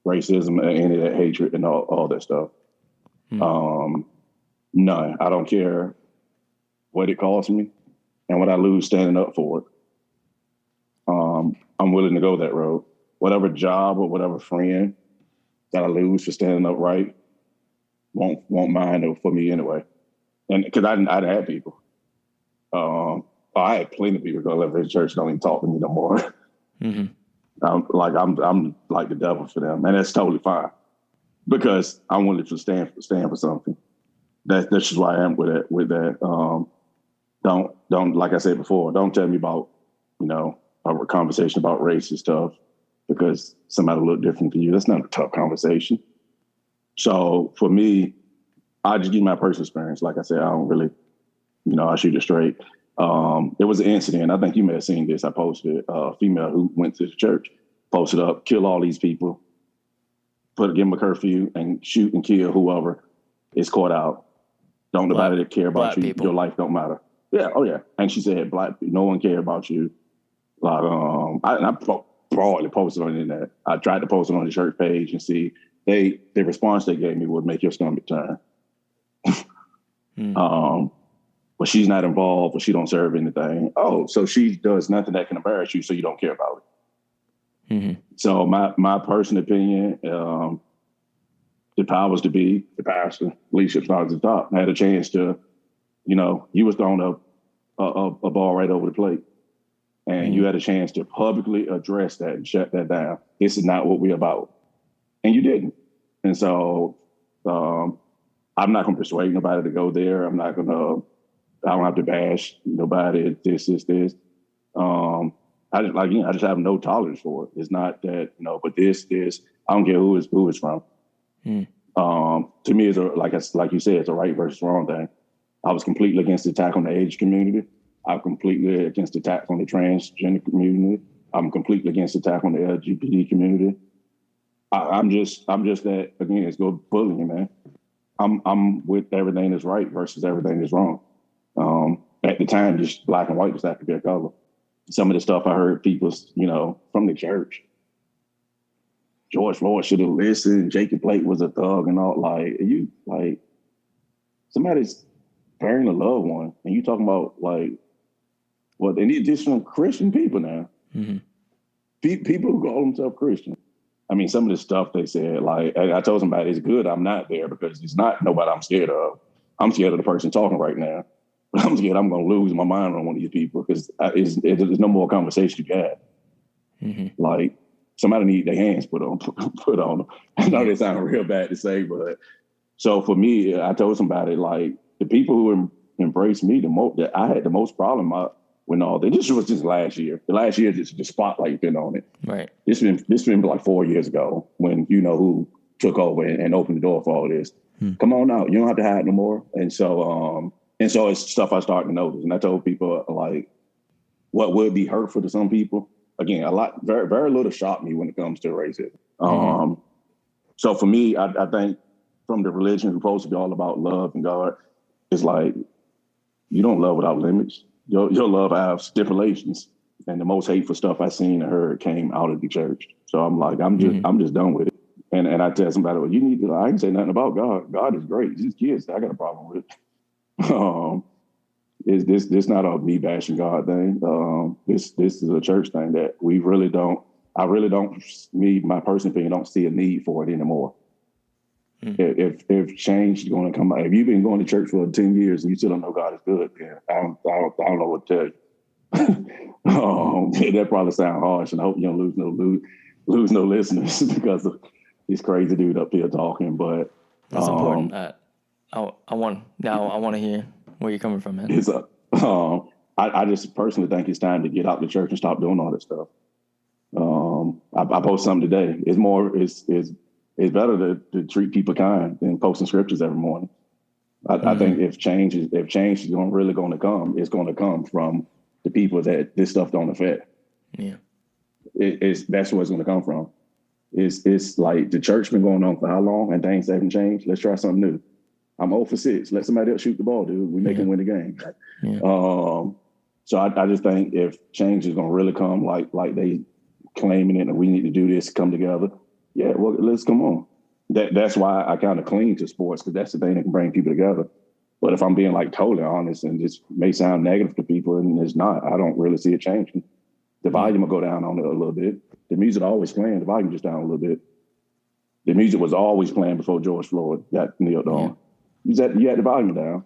racism and any of that hatred and all that stuff. None. I don't care what it costs me and what I lose standing up for it. I'm willing to go that road. Whatever job or whatever friend that I lose for standing up right won't mind for me anyway. And because I'd had people. I had plenty of people go to church, don't even talk to me no more. I'm like the devil for them, and that's totally fine because I'm willing to stand for something. That's just why I am with that. Don't like I said before. Don't tell me about a conversation about race and stuff because somebody look different to you. That's not a tough conversation. So for me, I just give my personal experience. Like I said, I don't really, I shoot it straight. There was an incident. I think you may have seen this. I posted it. A female who went to the church posted up, kill all these people, give them a curfew and shoot and kill whoever is caught out. Don't nobody care about you. People. Your life don't matter. Yeah. Oh yeah. And she said, black people, no one care about you. Like, I broadly posted on the internet. I tried to post it on the church page and see the response they gave me would make your stomach turn. but she's not involved or she don't serve anything. Oh, so she does nothing that can embarrass you, so you don't care about it. Mm-hmm. So my personal opinion, the powers to be, the pastor, leadership starts at the top. I had a chance to, you was throwing a ball right over the plate. And you had a chance to publicly address that and shut that down. This is not what we're about. And you didn't. And so I'm not going to persuade nobody to go there. I don't have to bash nobody. This. I just have no tolerance for it. It's not that, but this, I don't care who it's from. To me, it's like you said, it's a right versus wrong thing. I was completely against the attack on the age community. I'm completely against the attack on the transgender community. I'm completely against the attack on the LGBT community. I'm just that, again, it's go bullying, man. I'm with everything that's right versus everything that's wrong. At the time, just black and white just had to be a color. Some of the stuff I heard people, from the church. George Floyd should have listened. Jacob Blake was a thug and all. Somebody's burying a loved one, and you talking about they need additional Christian people now. Mm-hmm. People who call themselves Christian. I mean, some of the stuff they said, I told somebody, it's good I'm not there because it's not nobody I'm scared of. I'm scared of the person talking right now. But I'm scared I'm going to lose my mind on one of these people because there's no more conversation you have. Mm-hmm. Somebody need their hands put on them. I know that sounds real bad to say, but so for me, I told somebody, the people who embraced me the most, that I had the most problem when all this. This was just last year. The last year, just the spotlight been on it. Right. This been like 4 years ago when who took over and opened the door for all this. Come on out. You don't have to hide no more. And so it's stuff I started to notice. And I told people what would be hurtful to some people. Again, very, very little shocked me when it comes to racism. So for me, I think from the religion who's supposed to be all about love and God, it's you don't love without limits. Your love has stipulations, and the most hateful stuff I seen and heard came out of the church. So I'm just done with it. And I tell somebody, well, you need to. I can say nothing about God. God is great. These kids, I got a problem with. Is this not a me bashing God thing? This is a church thing that we really don't. I really don't. My personal opinion, don't see a need for it anymore. If change is going to come out, if you've been going to church for 10 years and you still don't know God is good, then I don't know what to tell you. That probably sounds harsh, and I hope you don't lose no listeners because of this crazy dude up here talking. But that's important. I want to hear where you're coming from, man. I just personally think it's time to get out the church and stop doing all this stuff. I posted something today. It's better to treat people kind than posting scriptures every morning. I think if change is really going to come, it's going to come from the people that this stuff don't affect. Yeah, that's where it's going to come from. It's like the church been going on for how long and things haven't changed. Let's try something new. I'm 0 for 6. Let somebody else shoot the ball, dude. We make them win the game. Yeah. So I just think if change is going to really come, like they claiming it, and we need to do this, come together. Yeah, well, let's come on. That's why I kind of cling to sports, because that's the thing that can bring people together. But if I'm being totally honest, and this may sound negative to people, and it's not, I don't really see it changing. The volume will go down on it a little bit. The music always playing, the volume just down a little bit. The music was always playing before George Floyd got kneeled on. You had the volume down.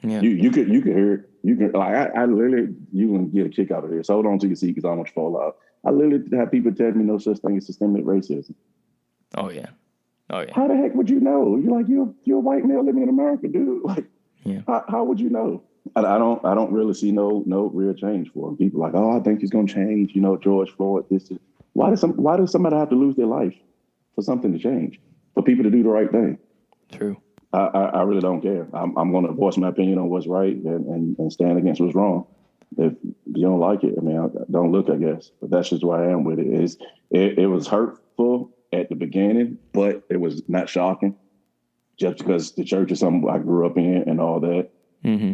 Yeah. You could hear it. You can I literally, you can get a kick out of this. Hold on to your seat because I don't want you to fall out. I literally have people tell me no such thing as systemic racism. Oh yeah. How the heck would you know? You're a white male living in America, dude. How would you know? I don't really see no real change for them. People I think he's gonna change. George Floyd. Why does somebody have to lose their life for something to change? For people to do the right thing. True. I really don't care. I'm going to voice my opinion on what's right and stand against what's wrong. If you don't like it, don't look, I guess. But that's just where I am with it. It was hurtful at the beginning, but it was not shocking just because the church is something I grew up in and all that. Mm-hmm.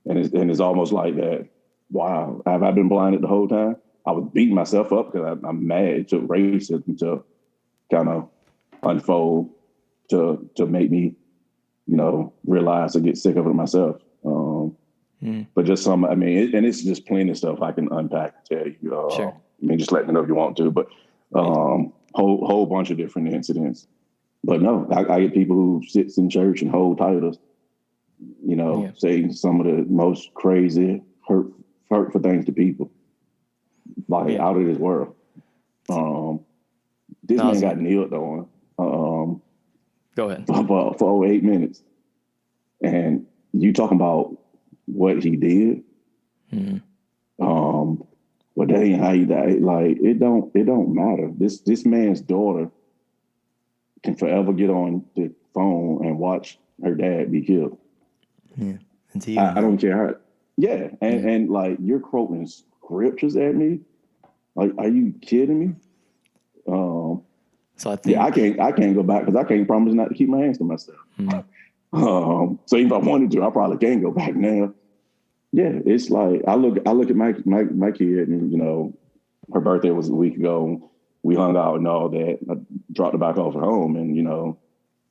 And it's almost like that. Wow, have I been blinded the whole time? I was beating myself up because I'm mad. It took racism to kind of unfold to make me, realize or get sick of it myself. But just and it's just plenty of stuff I can unpack and tell you. Sure. Just let me know if you want to, but whole bunch of different incidents. But no, I get people who sits in church and hold titles, saying some of the most crazy, hurtful things to people, out of this world. This man got kneeled on. Go ahead. For over 8 minutes. And you talking about what he did. But that ain't how he died. It don't matter. This man's daughter can forever get on the phone and watch her dad be killed. Yeah. I don't care how. Yeah. And you're quoting scriptures at me. Are you kidding me? So I think I can't go back because I can't promise not to keep my hands to myself. So if I wanted to, I probably can go back now. Yeah, it's like I look at my kid, and her birthday was a week ago. We hung out and all that. I dropped her back off at home, and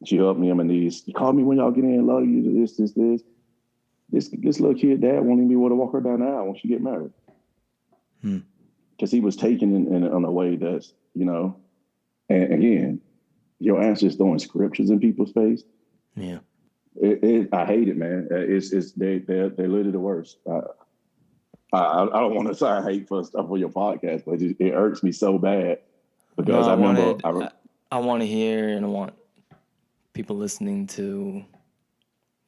she hugged me on my knees. Call me when y'all get in. Love you. This. This little kid, dad won't even be able to walk her down the aisle when she get married, because he was taken in a way that's And again, your answer is throwing scriptures in people's face. Yeah. I hate it, man. They're literally the worst. I don't want to say I hate for stuff for your podcast, but it irks me so bad because I want to hear, and I want people listening to,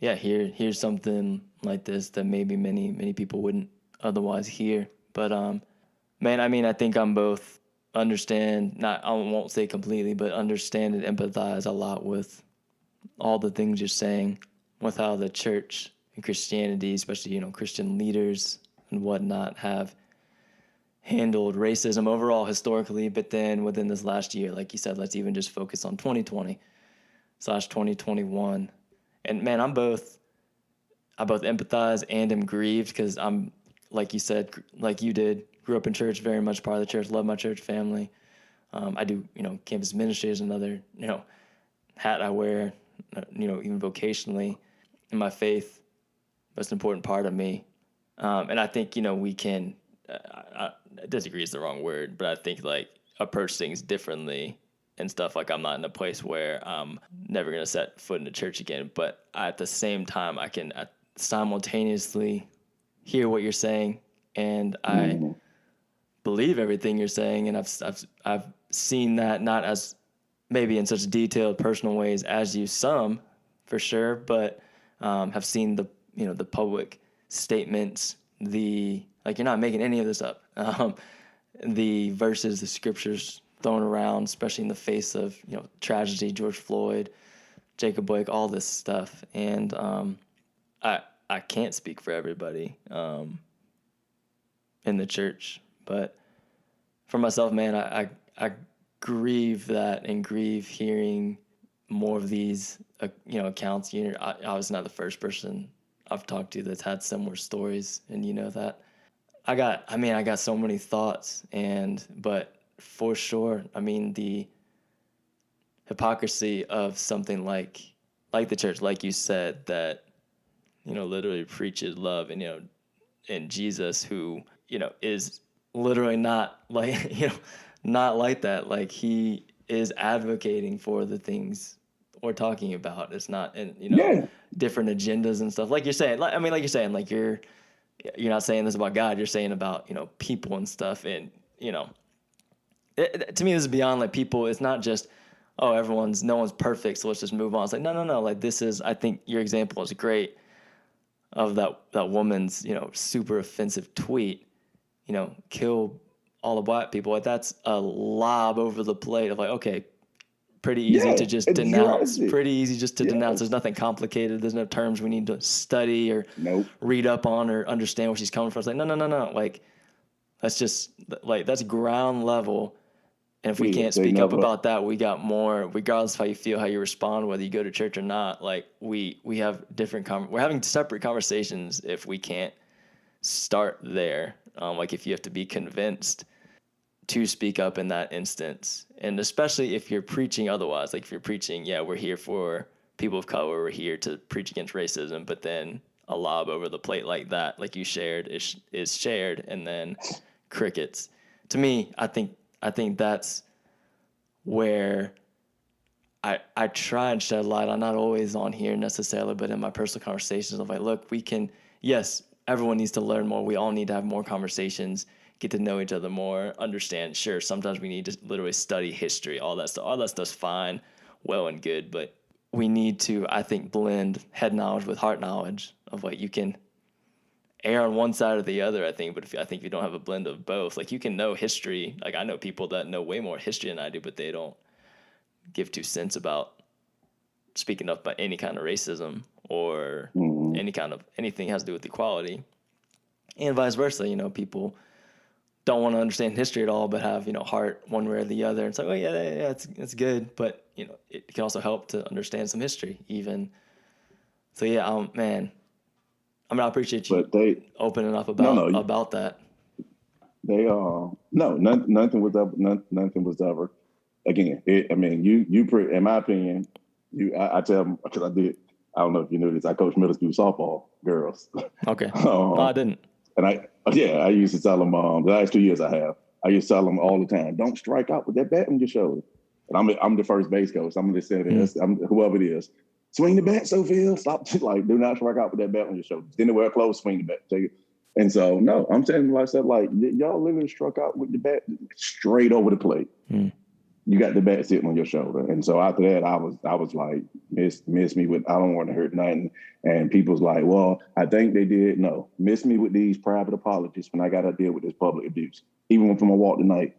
hear something like this that maybe many people wouldn't otherwise hear. But man, I think I'm both understand, I won't say completely, but understand and empathize a lot with all the things you're saying, with how the church and Christianity, especially, Christian leaders and whatnot, have handled racism overall historically, but then within this last year, like you said, let's even just focus on 2020/2021. And man, I both empathize and am grieved because I'm, like you said, like you did, grew up in church, very much part of the church, love my church family. I do, campus ministry is another, hat I wear, even vocationally, in my faith, most important part of me. And I think, we can, disagree is the wrong word, but I think approach things differently and stuff. I'm not in a place where I'm never going to set foot in the church again, but at the same time, I can simultaneously hear what you're saying, and I believe everything you're saying. And I've seen that not as maybe in such detailed personal ways as you, some for sure, but have seen the public statements, you're not making any of this up, the verses, the scriptures thrown around, especially in the face of tragedy, George Floyd, Jacob Blake, all this stuff. And I can't speak for everybody in the church, but for myself, man, I grieve that and grieve hearing more of these, accounts. You're obviously not the first person I've talked to that's had similar stories, and that I got so many thoughts, but for sure, the hypocrisy of something like the church, like you said, that, literally preaches love and Jesus, who, is literally not not like that. He is advocating for the things we're talking about. It's not, different agendas and stuff. Like you're saying, you're not saying this about God. You're saying about, people and stuff. And, to me, this is beyond people. It's not just, no one's perfect, so let's just move on. It's no. This is, I think your example is great of that woman's, super offensive tweet, kill all the black people. That's a lob over the plate of okay, pretty easy to just denounce. Pretty easy just to denounce. There's nothing complicated. There's no terms we need to study or read up on or understand where she's coming from. It's no. That's just that's ground level. And if we can't speak up about that, we got more, regardless of how you feel, how you respond, whether you go to church or not. We have we're having separate conversations if we can't start there. If you have to be convinced to speak up in that instance. And especially if you're preaching otherwise, if you're preaching, we're here for people of color, we're here to preach against racism, but then a lob over the plate like that, like you shared, is shared, and then crickets. To me, I think that's where I try and shed light. I'm not always on here necessarily, but in my personal conversations, I'm like, look, yes, everyone needs to learn more. We all need to have more conversations, get to know each other more, understand. Sure, sometimes we need to literally study history, all that stuff. All that stuff's fine, well and good, but we need to, I think, blend head knowledge with heart knowledge of what you can err on one side or the other, I think. But I think if you don't have a blend of both, like you can know history. Like I know people that know way more history than I do, but they don't give 2 cents about speaking up about any kind of racism or anything has to do with equality, and vice versa. People don't want to understand history at all, but have heart one way or the other. And it's like, oh yeah, it's good, but it can also help to understand some history even. So yeah, man. I mean, I appreciate you opening up about that. They nothing was ever nothing was ever. Again, in my opinion, I tell them, because I don't know if you knew this, I coach middle school softball girls. Okay. No, I didn't. And I used to tell them, the last 2 years I used to tell them all the time, don't strike out with that bat on your shoulder. And I'm the first base coach. I'm just saying this, whoever it is. Swing the bat, Sophia. Stop, do not strike out with that bat on your shoulder. Then they wear clothes, swing the bat. Take it. And so, no, I'm saying like I said, like, y'all literally struck out with the bat straight over the plate. You got the bat sitting on your shoulder. And so after that, I was like, miss me with, I don't want to hurt nothing. And people's like, well, I think they did. No, miss me with these private apologies when I got to deal with this public abuse. Even from a walk tonight,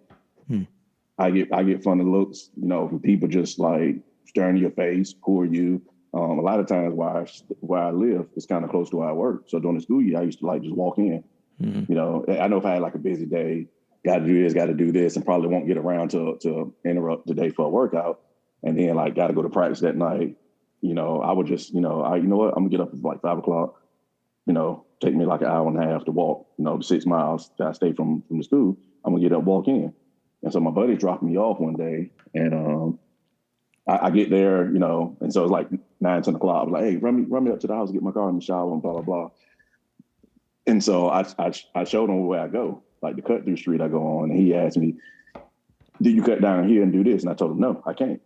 I get funny looks, from people just like staring in your face. Who are you? A lot of times where I live is kind of close to where I work. So during the school year, I used to like just walk in. I know if I had like a busy day, got to do this, got to do this, and probably won't get around to interrupt the day for a workout. And then like got to go to practice that night. I would just, you know what, I'm gonna get up at like 5 o'clock, take me like an hour and a half to walk, the 6 miles that I stay from the school. I'm gonna get up, walk in. And so my buddy dropped me off one day, and I get there, and so it's like 9, 10 o'clock. I was like, hey, run me up to the house, get my car in the shower, and blah, blah, blah. And so I showed him where I go, like the cut through street I go on. And he asked me, do you cut down here and do this? And I told him, no, I can't.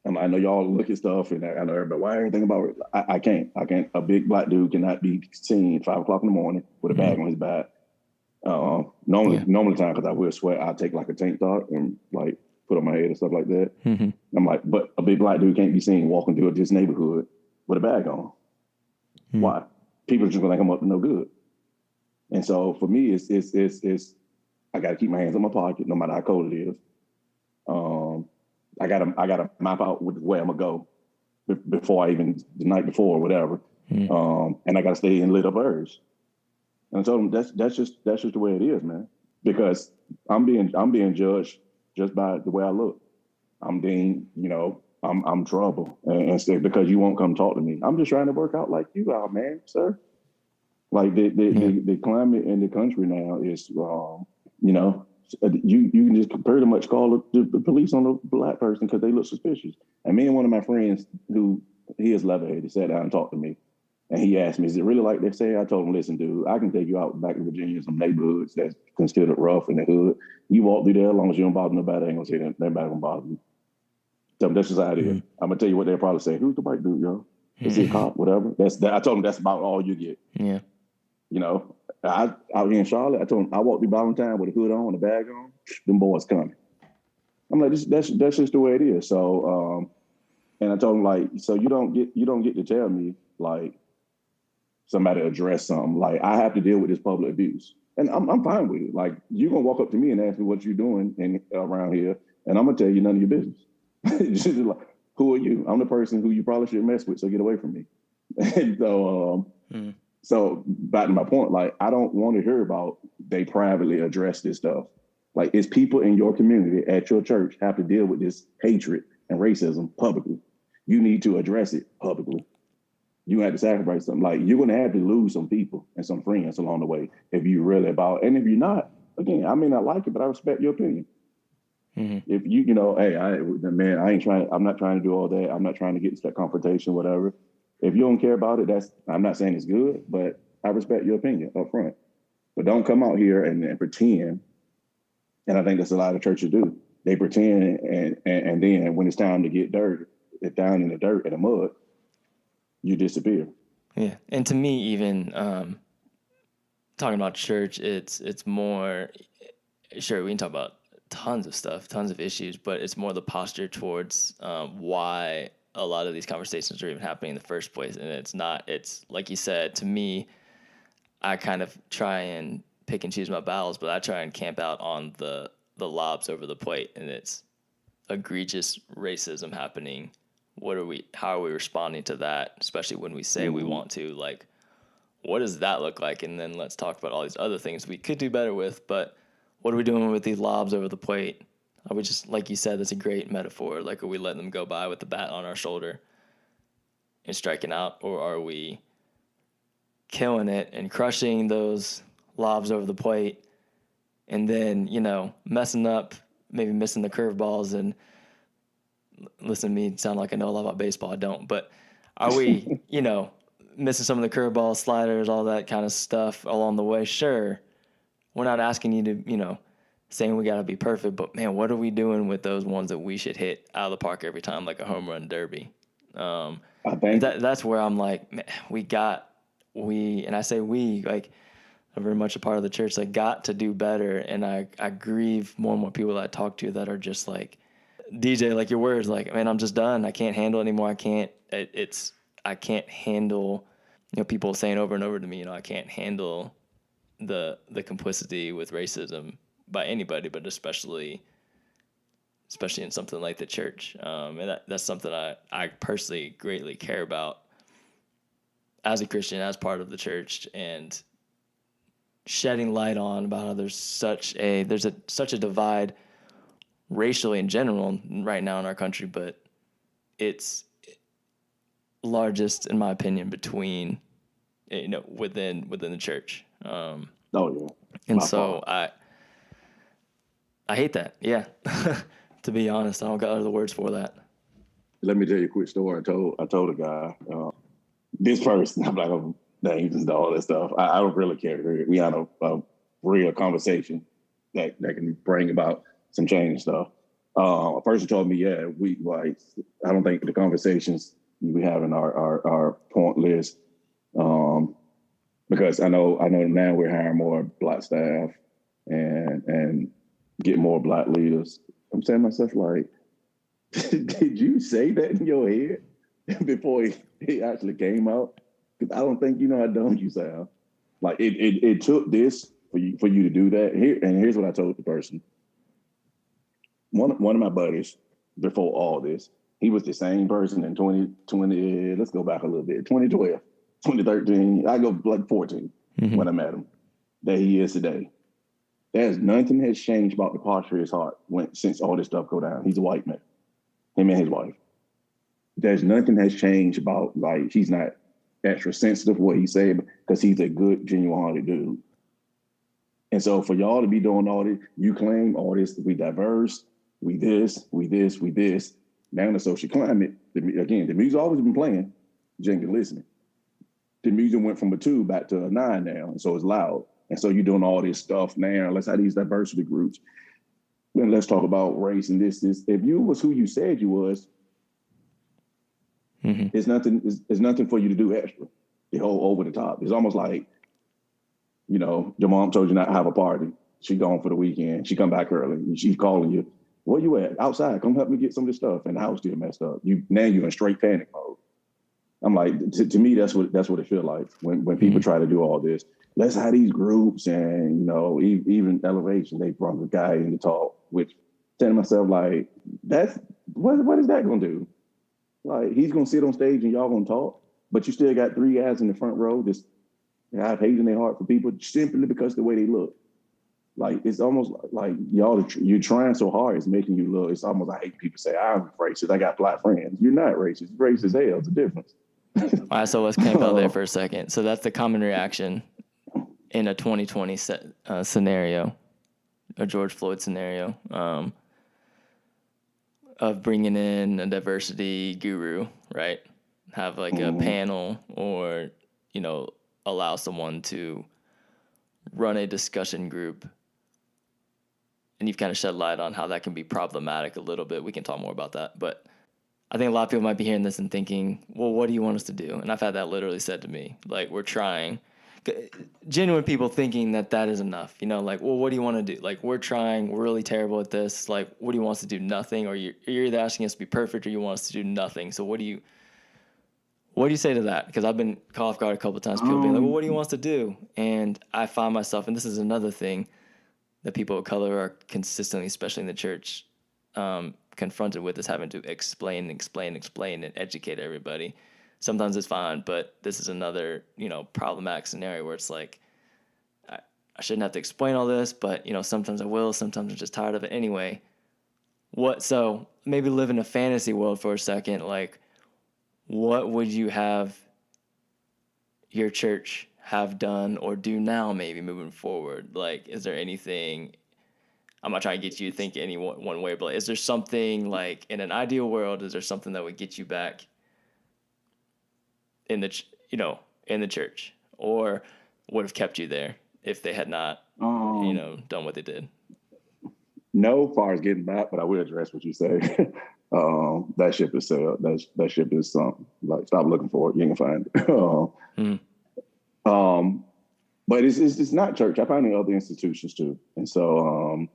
I know y'all look at stuff, and I know everybody, why everything about it? I can't. A big black dude cannot be seen 5 o'clock in the morning with a bag on his back. Normally time, because I will sweat, I'll take like a tank top and like put on my head and stuff like that. I'm like, but a big black dude can't be seen walking through this neighborhood with a bag on. Why? People are just gonna think I'm up to no good. And so for me, it's I got to keep my hands in my pocket, no matter how cold it is. I gotta map out where I'm gonna go before the night before or whatever. And I gotta stay in lit up areas. And I told them that's just the way it is, man. Because I'm being judged just by the way I look. I'm being, I'm trouble. And so because you won't come talk to me. I'm just trying to work out like you are, man, sir. Like the climate in the country now is, you can just pretty much call the police on a black person because they look suspicious. And me and one of my friends he is level-headed, sat down and talked to me. And he asked me, is it really like they say? I told him, listen, dude, I can take you out back in Virginia, some neighborhoods that's considered rough in the hood. You walk through there, as long as you don't bother nobody, I ain't gonna say that nobody gonna bother you. So that's just how it is. I'm gonna tell you what they'll probably say. Who's the white dude, yo? Is he a cop? Whatever. I told him that's about all you get. Yeah. Out here in Charlotte, I told him I walk through Valentine with a hood on, a bag on. Them boys coming. I'm like, that's just the way it is. So, and I told him like, so you don't get to tell me like somebody address something. Like I have to deal with this public abuse, and I'm fine with it. Like you're gonna walk up to me and ask me what you're doing around here, and I'm gonna tell you none of your business. Just like, who are you? I'm the person who you probably shouldn't mess with, so get away from me. And so, so back to my point, like I don't want to hear about they privately address this stuff. Like it's people in your community at your church have to deal with this hatred and racism publicly. You need to address it publicly. You have to sacrifice something. Like you're gonna have to lose some people and some friends along the way if you really and if you're not, again, I may not like it, but I respect your opinion. If hey, I'm not trying to do all that. I'm not trying to get into that confrontation, whatever. If you don't care about it, I'm not saying it's good, but I respect your opinion up front. But don't come out here and pretend. And I think that's a lot of churches do. They pretend, and then when it's time to get down in the dirt and the mud, you disappear. Yeah, and to me, even talking about church, it's more. Sure, we can talk about tons of stuff, tons of issues, but it's more the posture towards why a lot of these conversations are even happening in the first place. And it's not. It's like you said. To me, I kind of try and pick and choose my battles, but I try and camp out on the lobs over the plate, and it's egregious racism happening. How are we responding to that, especially when we say we want to? Like, what does that look like? And then let's talk about all these other things we could do better with, but what are we doing with these lobs over the plate? Are we just, like you said, that's a great metaphor, like, are we letting them go by with the bat on our shoulder and striking out, or are we killing it and crushing those lobs over the plate and then, messing up, maybe missing the curveballs? And listen to me sound like I know a lot about baseball. I don't, but are we, missing some of the curveballs, sliders, all that kind of stuff along the way? Sure. We're not asking you to, saying we got to be perfect, but man, what are we doing with those ones that we should hit out of the park every time, like a home run derby? I think that's where I'm like, man, and I say we, like, I'm very much a part of the church, like, got to do better. And I grieve more and more people that I talk to that are just like, DJ, like your words, like, man, I'm just done. I can't handle it anymore. I can't handle, people saying over and over to me, I can't handle the complicity with racism by anybody, but especially in something like the church. And that's something I personally greatly care about as a Christian, as part of the church, and shedding light on about how there's such a divide racially in general right now in our country, but it's largest, in my opinion, between, within the church. And so I hate that. Yeah. To be honest, I don't got other words for that. Let me tell you a quick story. I told a guy, this person, I'm not going to name and all that stuff. I don't really care. We had a real conversation that can bring about some change and stuff. A person told me, I don't think the conversations we have in our point list, because I know now we're hiring more Black staff and get more Black leaders. I'm saying to myself, like, did you say that in your head before it actually came out? Because I don't think you know how dumb you sound. Like, it took this for you to do that. Here's what I told the person. One of my buddies, before all this, he was the same person in 2020. Let's go back a little bit. 2012, 2013. I go like 14 when I met him. That he is today. Nothing has changed about the posture of his heart since all this stuff go down. He's a white man. Him and his wife. There's nothing has changed about, like, he's not extra sensitive to what he said, because he's a good, genuine-hearted dude. And so for y'all to be doing all this, you claim all this, we diverse, we this. Now in the social climate, again, the music's always been playing, Jen can listen. The music went from a 2 back to a 9 now, and so it's loud. And so you're doing all this stuff now. Let's have these diversity groups. Then let's talk about race and this. If you was who you said you was, it's nothing for you to do extra. The whole over the top. It's almost like, your mom told you not to have a party. She gone for the weekend. She come back early. She's calling you. Where you at? Outside. Come help me get some of this stuff. And the house still messed up. Now you're in straight panic mode. I'm like, to me, that's what it feels like when people try to do all this. Let's have these groups, and even Elevation, they brought the guy in to talk, which telling myself, like, that's what is that gonna do? Like, he's gonna sit on stage and y'all gonna talk, but you still got 3 guys in the front row just have hate in their heart for people simply because of the way they look. Like, it's almost like you're trying so hard, it's making you look. It's almost, I hate people say, I'm racist, I got Black friends. You're not racist. Racist as hell. It's a difference. All right, so let's camp out there for a second. So that's the common reaction in a 2020 scenario, a George Floyd scenario, of bringing in a diversity guru, right? have like a panel or, allow someone to run a discussion group. And you've kind of shed light on how that can be problematic a little bit. We can talk more about that. But I think a lot of people might be hearing this and thinking, well, what do you want us to do? And I've had that literally said to me, like, we're trying. Genuine people thinking that is enough, like, well, what do you want to do? Like, we're trying, we're really terrible at this. Like, what do you want us to do? Nothing. Or you're either asking us to be perfect or you want us to do nothing. So what do you say to that? Because I've been caught off guard a couple of times. People being like, well, what do you want us to do? And I find myself, and this is another thing that people of color are consistently, especially in the church, confronted with, is having to explain, and educate everybody. Sometimes it's fine, but this is another, problematic scenario where it's like, I shouldn't have to explain all this, but, sometimes I will, sometimes I'm just tired of it anyway. So maybe live in a fantasy world for a second. Like, what would you have your church have done or do now, maybe moving forward? Like, is there anything, I'm not trying to get you to think any one way, but is there something, like, in an ideal world, is there something that would get you back in the, in the church, or would have kept you there if they had not, done what they did? No, as far as getting back, but I will address what you say. That ship is sailed. That ship is sunk. Like, stop looking for it. You ain't gonna find it. But it's not church. I find it in other institutions too. And so,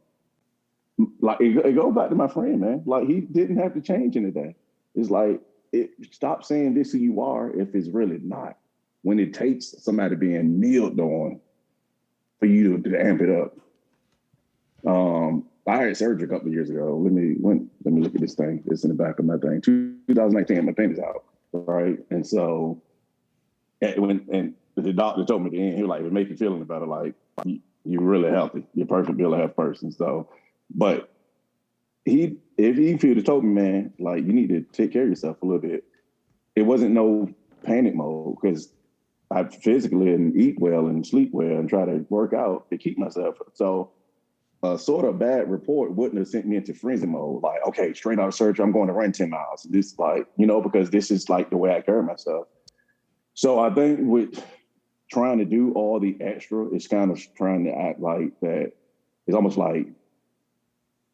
like, it goes back to my friend, man. Like, he didn't have to change anything. It's like, stop saying this who you are if it's really not. When it takes somebody being kneeled on for you to amp it up. I had surgery a couple of years ago. Let me look at this thing. It's in the back of my thing. 2019, my thing is out, right? And so, and the doctor told me at the end, he was like, it makes you feeling better. Like, you're really healthy. You're perfect Bill of health person. So, but if he would have told me, man, like, you need to take care of yourself a little bit. It wasn't no panic mode, because I physically and eat well and sleep well and try to work out to keep myself. So a sort of bad report wouldn't have sent me into frenzy mode. Like, okay, straight out of surgery, I'm going to run 10 miles. This, like, because this is like the way I carry myself. So I think with trying to do all the extra, it's kind of trying to act like that. It's almost like,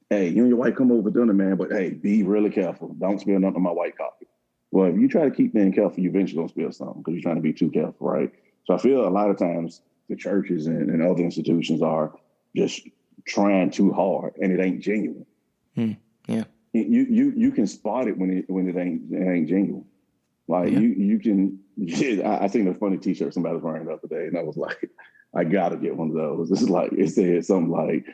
hey, you and your wife come over for dinner, man, but hey, be really careful. Don't spill nothing on my white coffee. Well, if you try to keep being careful, you eventually gonna spill something because you're trying to be too careful, right? So I feel a lot of times the churches and other institutions are just trying too hard, and it ain't genuine. Yeah, you can spot it when it ain't genuine. Like, you can. Yeah, I seen a funny T-shirt somebody was wearing the other day, and I was like, I gotta get one of those. This is like, it said something like,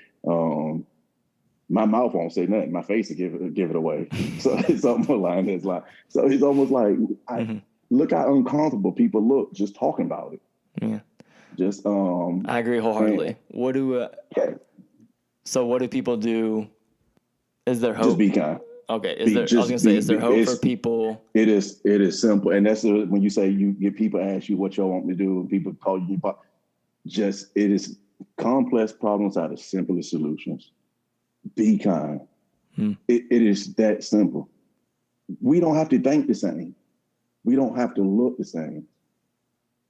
my mouth won't say nothing. My face will give it away. So it's something along that line. So it's almost like, look how uncomfortable people look just talking about it. Yeah. Just I agree wholeheartedly. So what do people do? Is there hope? Just be kind. Okay. Is there hope for people? It is simple. And that's when you say you get people ask you what you want me to do, and people call you, it is complex problems out of simplest solutions. Be kind. It is that simple. We don't have to think the same. We don't have to look the same.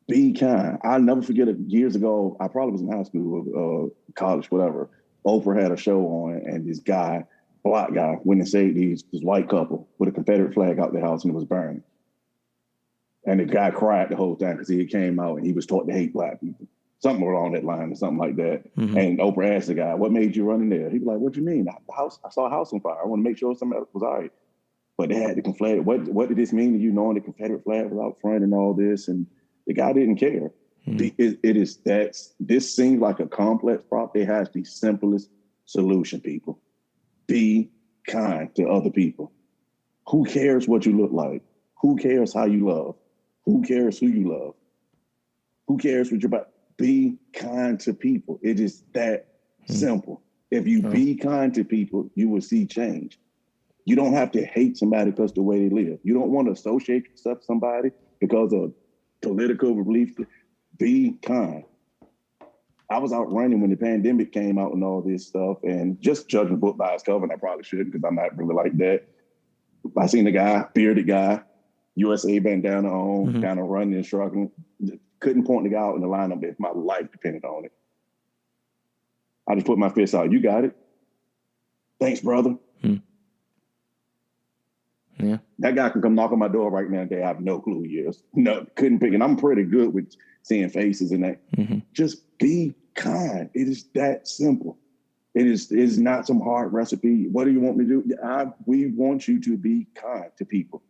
Be kind. I'll never forget it. Years ago, I probably was in high school, college, whatever. Oprah had a show on, and this guy, black guy, went and saved this white couple with a Confederate flag out their house, and it was burning. And the guy cried the whole time because he came out and he was taught to hate black people. Something along that line or something like that. And Oprah asked the guy, what made you run in there? He was like, what do you mean? I saw a house on fire. I want to make sure somebody was all right. But they had to conflate. What did this mean to you, knowing the Confederate flag was out front and all this? And the guy didn't care. This seems like a complex problem. It has the simplest solution, people. Be kind to other people. Who cares what you look like? Who cares how you love? Who cares who you love? Who cares what you're about? Be kind to people. It is that simple. If you be kind to people, you will see change. You don't have to hate somebody because of the way they live. You don't want to associate yourself with somebody because of political belief. Be kind. I was out running when the pandemic came out and all this stuff, and just judging the book by its cover, and I probably shouldn't because I'm not really like that. I seen a guy, bearded guy, USA bandana on, kind of running and struggling. Couldn't point the guy out in the lineup if my life depended on it. I just put my fist out. You got it. Thanks, brother. Yeah. That guy can come knock on my door right now. They have no clue who he is. No, couldn't pick. And I'm pretty good with seeing faces and that. Just be kind. It is that simple. It is not some hard recipe. What do you want me to do? We want you to be kind to people.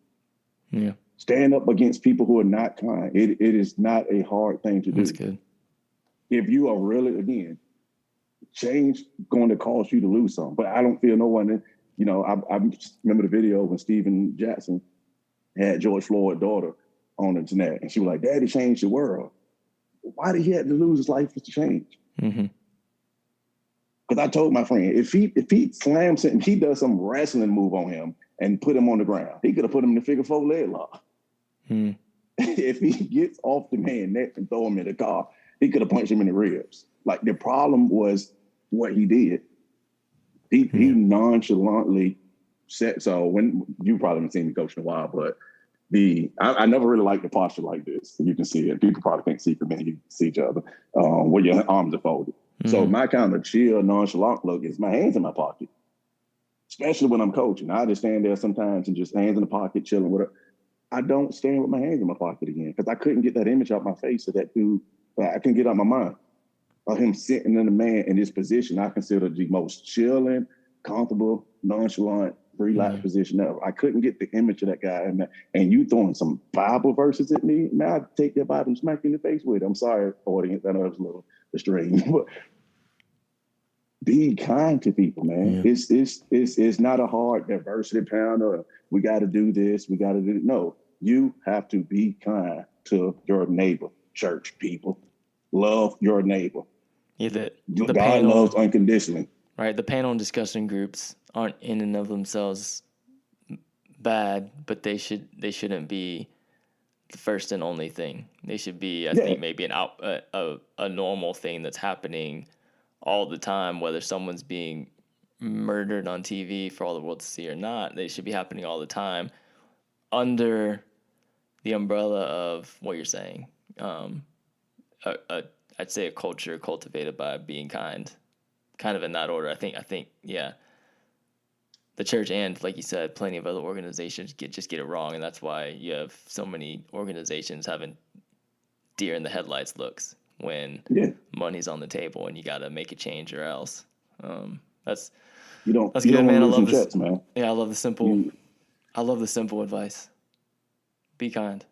Yeah. Stand up against people who are not kind. It is not a hard thing to do. That's good. If you are really, again, change going to cause you to lose something. But I don't feel no one, you know, I remember the video when Steven Jackson had George Floyd's daughter on the internet, and she was like, "Daddy changed the world." Why did he have to lose his life to change? Because I told my friend, if he slams him, he does some wrestling move on him and put him on the ground, he could have put him in the figure 4 leg lock. If he gets off the man's neck and throw him in the car, he could have punched him in the ribs. Like, the problem was what he did. He nonchalantly said, so when you probably haven't seen me coach in a while, but I never really liked the posture like this. You can see it. People probably can't see it, man. You can see each other where your arms are folded. So my kind of chill, nonchalant look is my hands in my pocket, especially when I'm coaching. I just stand there sometimes and just hands in the pocket, chilling with it. I don't stand with my hands in my pocket again because I couldn't get that image out my face of that dude. I couldn't get out my mind of him sitting in the man in this position. I consider the most chilling, comfortable, nonchalant, relaxed position ever. I couldn't get the image of that guy. And you throwing some Bible verses at me, now I take that Bible and smack you in the face with it. I'm sorry, audience. I know it was a little extreme, but be kind to people, man. Yeah. It's not a hard diversity pounder. We got to do this. We got to do it. No, you have to be kind to your neighbor. Church people, love your neighbor. Yeah, the God panel, loves unconditionally. Right. The panel and discussion groups aren't in and of themselves bad, but they shouldn't be the first and only thing. They should be, I think, maybe a normal thing that's happening all the time, whether someone's being murdered on TV for all the world to see or not. They should be happening all the time under the umbrella of what you're saying. I'd say a culture cultivated by being kind of in that order. I think, yeah. The church and, like you said, plenty of other organizations just get it wrong, and that's why you have so many organizations having deer in the headlights looks when money's on the table and you got to make a change or else. That's good, man. I love this, checks, man. Yeah, I love the simple advice. Be kind.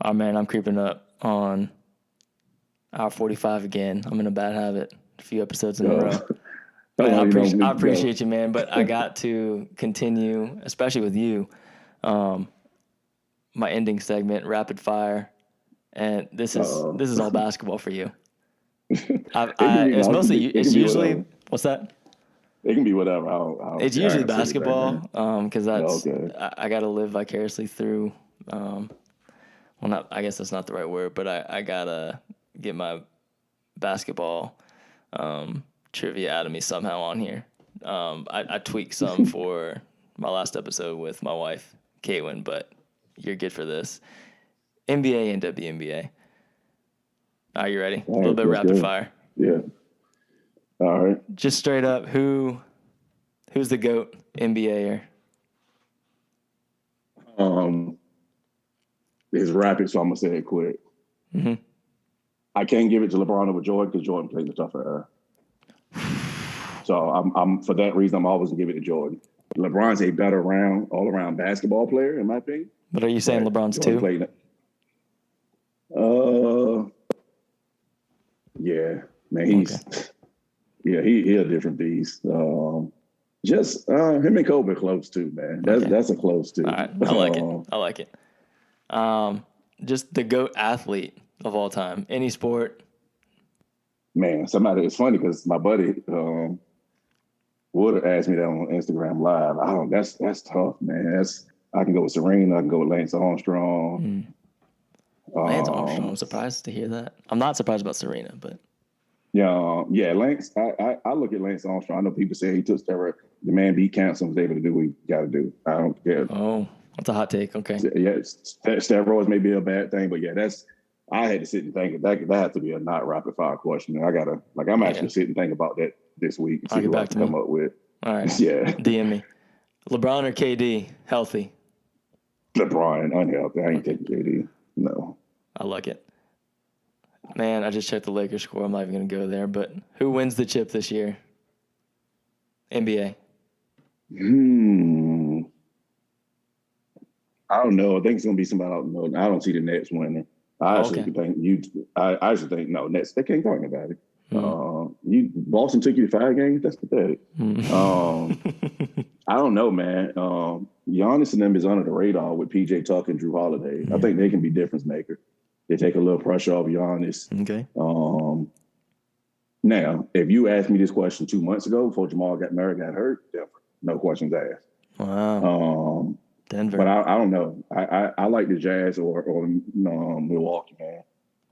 Oh man, I'm creeping up on hour 45 again. I'm in a bad habit. A few episodes in a row. But I appreciate you, man. But I got to continue, especially with you, my ending segment, rapid fire, and this is all basketball for you. It's usually what's that? It can be whatever. It's usually basketball because I got to live vicariously through. I guess that's not the right word, but I gotta get my basketball trivia out of me somehow on here. I tweaked some for my last episode with my wife, Caitlin, but you're good for this. NBA and WNBA. Are you ready? A little bit rapid fire. Yeah. All right. Just straight up, who's the GOAT NBAer? It's rapid, so I'm gonna say it quick. I can't give it to LeBron over Jordan because Jordan played the tougher era. So I'm for that reason I'm always gonna give it to Jordan. LeBron's a better all around basketball player in my opinion. But are you saying LeBron's Jordan too? Yeah, man, he a different beast. Just him and Kobe close too, man. That's a close too. All right. I like it. Just the GOAT athlete of all time, any sport. Man, it's funny because my buddy would have asked me that on Instagram Live. That's tough, man. I can go with Serena. I can go with Lance Armstrong. Lance Armstrong. I'm surprised to hear that. I'm not surprised about Serena, but yeah, Lance. I look at Lance Armstrong. I know people say he took steroids. The man beat cancer and was able to do what he got to do. I don't care. Oh, That's a hot take. Okay. Yeah, steroids may be a bad thing, but yeah, I had to sit and think that has to be a not rapid fire question. I'm actually sit and think about that this week and see who I can come up with. All right. Yeah. DM me. LeBron or KD, healthy? LeBron, unhealthy. I ain't taking KD. No. I like it. Man, I just checked the Lakers score. I'm not even going to go there. But who wins the chip this year? NBA. I don't know. I think it's going to be somebody I don't know. I don't see the Nets winning. I actually think no Nets. They can't talk about it. Boston took you to 5 games. That's pathetic. I don't know, man. Giannis and them is under the radar with PJ Tucker and Drew Holiday. I think they can be difference maker. They take a little pressure off Giannis. Okay. Now, if you asked me this question 2 months ago before Jamal Murray got hurt, no questions asked. Wow. Denver. But I don't know. I like the Jazz or Milwaukee, man.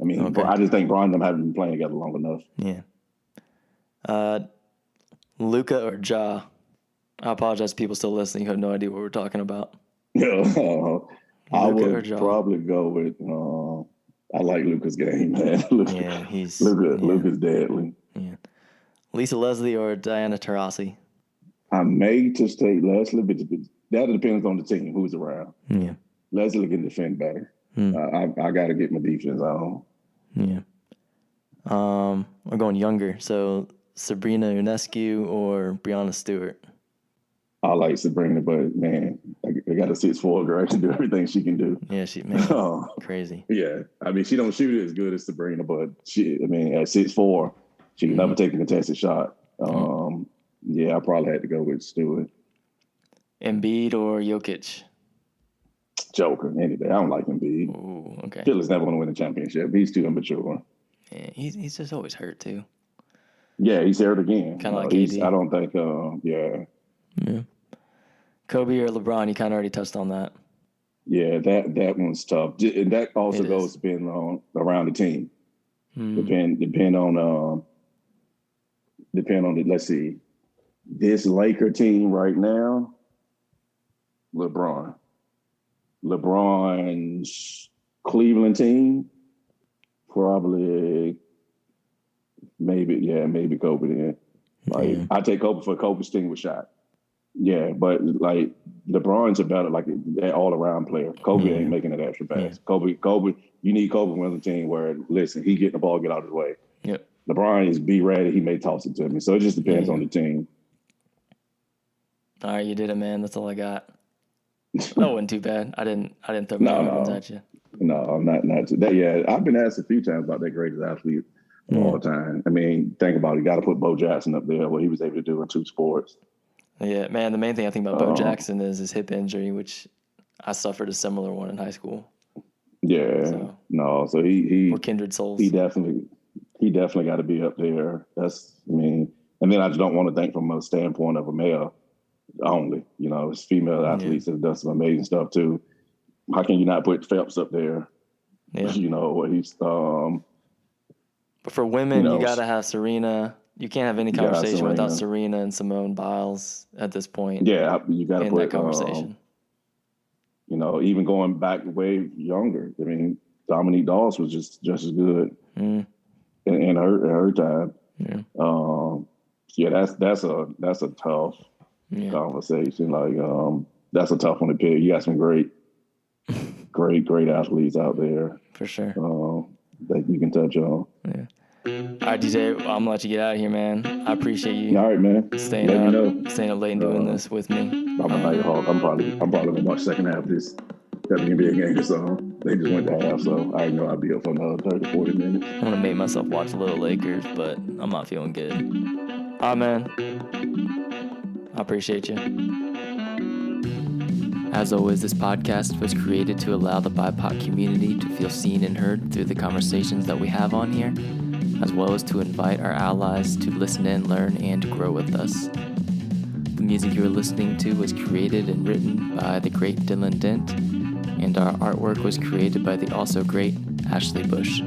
I mean, I just think Bron and them haven't been playing together long enough. Yeah. Luka or Ja? I apologize to people still listening who have no idea what we're talking about. I would probably go with I like Luka's game, man. Luka's deadly. Yeah. Lisa Leslie or Diana Taurasi? I may just take Leslie, but that depends on the team, who's around. Yeah. Leslie can defend better. I got to get my defense on. Yeah. We're going younger. So Sabrina Ionescu or Breonna Stewart? I like Sabrina, but man, I got a 6'4" girl. She can do everything she can do. Yeah, crazy. Yeah, I mean, she don't shoot as good as Sabrina, but at 6'4", she can never take a contested shot. Yeah, I probably had to go with Stewart. Embiid or Jokic? Joker, any day. I don't like Embiid. Ooh, okay. Philly's never going to win a championship. He's too immature. Yeah, he's just always hurt too. Yeah, he's hurt again. Kind of like AD. I don't think. Yeah. Kobe or LeBron? You kind of already touched on that. Yeah, that one's tough, and that also goes depending on around the team. Depend on the. Let's see, this Laker team right now. LeBron's Cleveland team, probably maybe Kobe then. I take Kobe for Kobe's distinguished shot. Yeah, but like LeBron's a better all around player. Kobe ain't making that extra pass. Kobe, you need Kobe on the team where listen, he getting the ball, get out of his way. Yep. LeBron is be ready, he may toss it to me. So it just depends on the team. All right, you did it, man. That's all I got. That wasn't too bad. I didn't throw my weapons at you. No, I'm not today. Yeah, I've been asked a few times about that greatest athlete of all time. I mean, think about it. You got to put Bo Jackson up there, what he was able to do in 2 sports. Yeah, man, the main thing I think about Bo Jackson is his hip injury, which I suffered a similar one in high school. Yeah, so he we're kindred souls. He definitely got to be up there. And then I just don't want to think from a standpoint of a male only. It's female athletes that have done some amazing stuff too. How can you not put Phelps up there? Yeah. What he's But for women, you got to have Serena. You can't have any conversation without Serena and Simone Biles at this point. Yeah, you got to put that conversation. Even going back way younger. I mean, Dominique Dawes was just as good in her time. Yeah. That's a tough conversation. That's a tough one to pick. You got some great athletes out there for sure that you can touch on. Yeah. All right, DJ, I'm gonna let you get out of here, man. I appreciate you. All right, man. Staying up late and doing this with me. I'm a night hawk. I'm probably gonna watch second half of this WNBA game or so. They just went to half, so I know I'd be up for another 30, 40 minutes. I'm gonna make myself watch a little Lakers, but I'm not feeling good. All right, man. I appreciate you. As always, this podcast was created to allow the BIPOC community to feel seen and heard through the conversations that we have on here, as well as to invite our allies to listen in, learn, and grow with us. The music you are listening to was created and written by the great Dylan Dent, and our artwork was created by the also great Ashley Bush.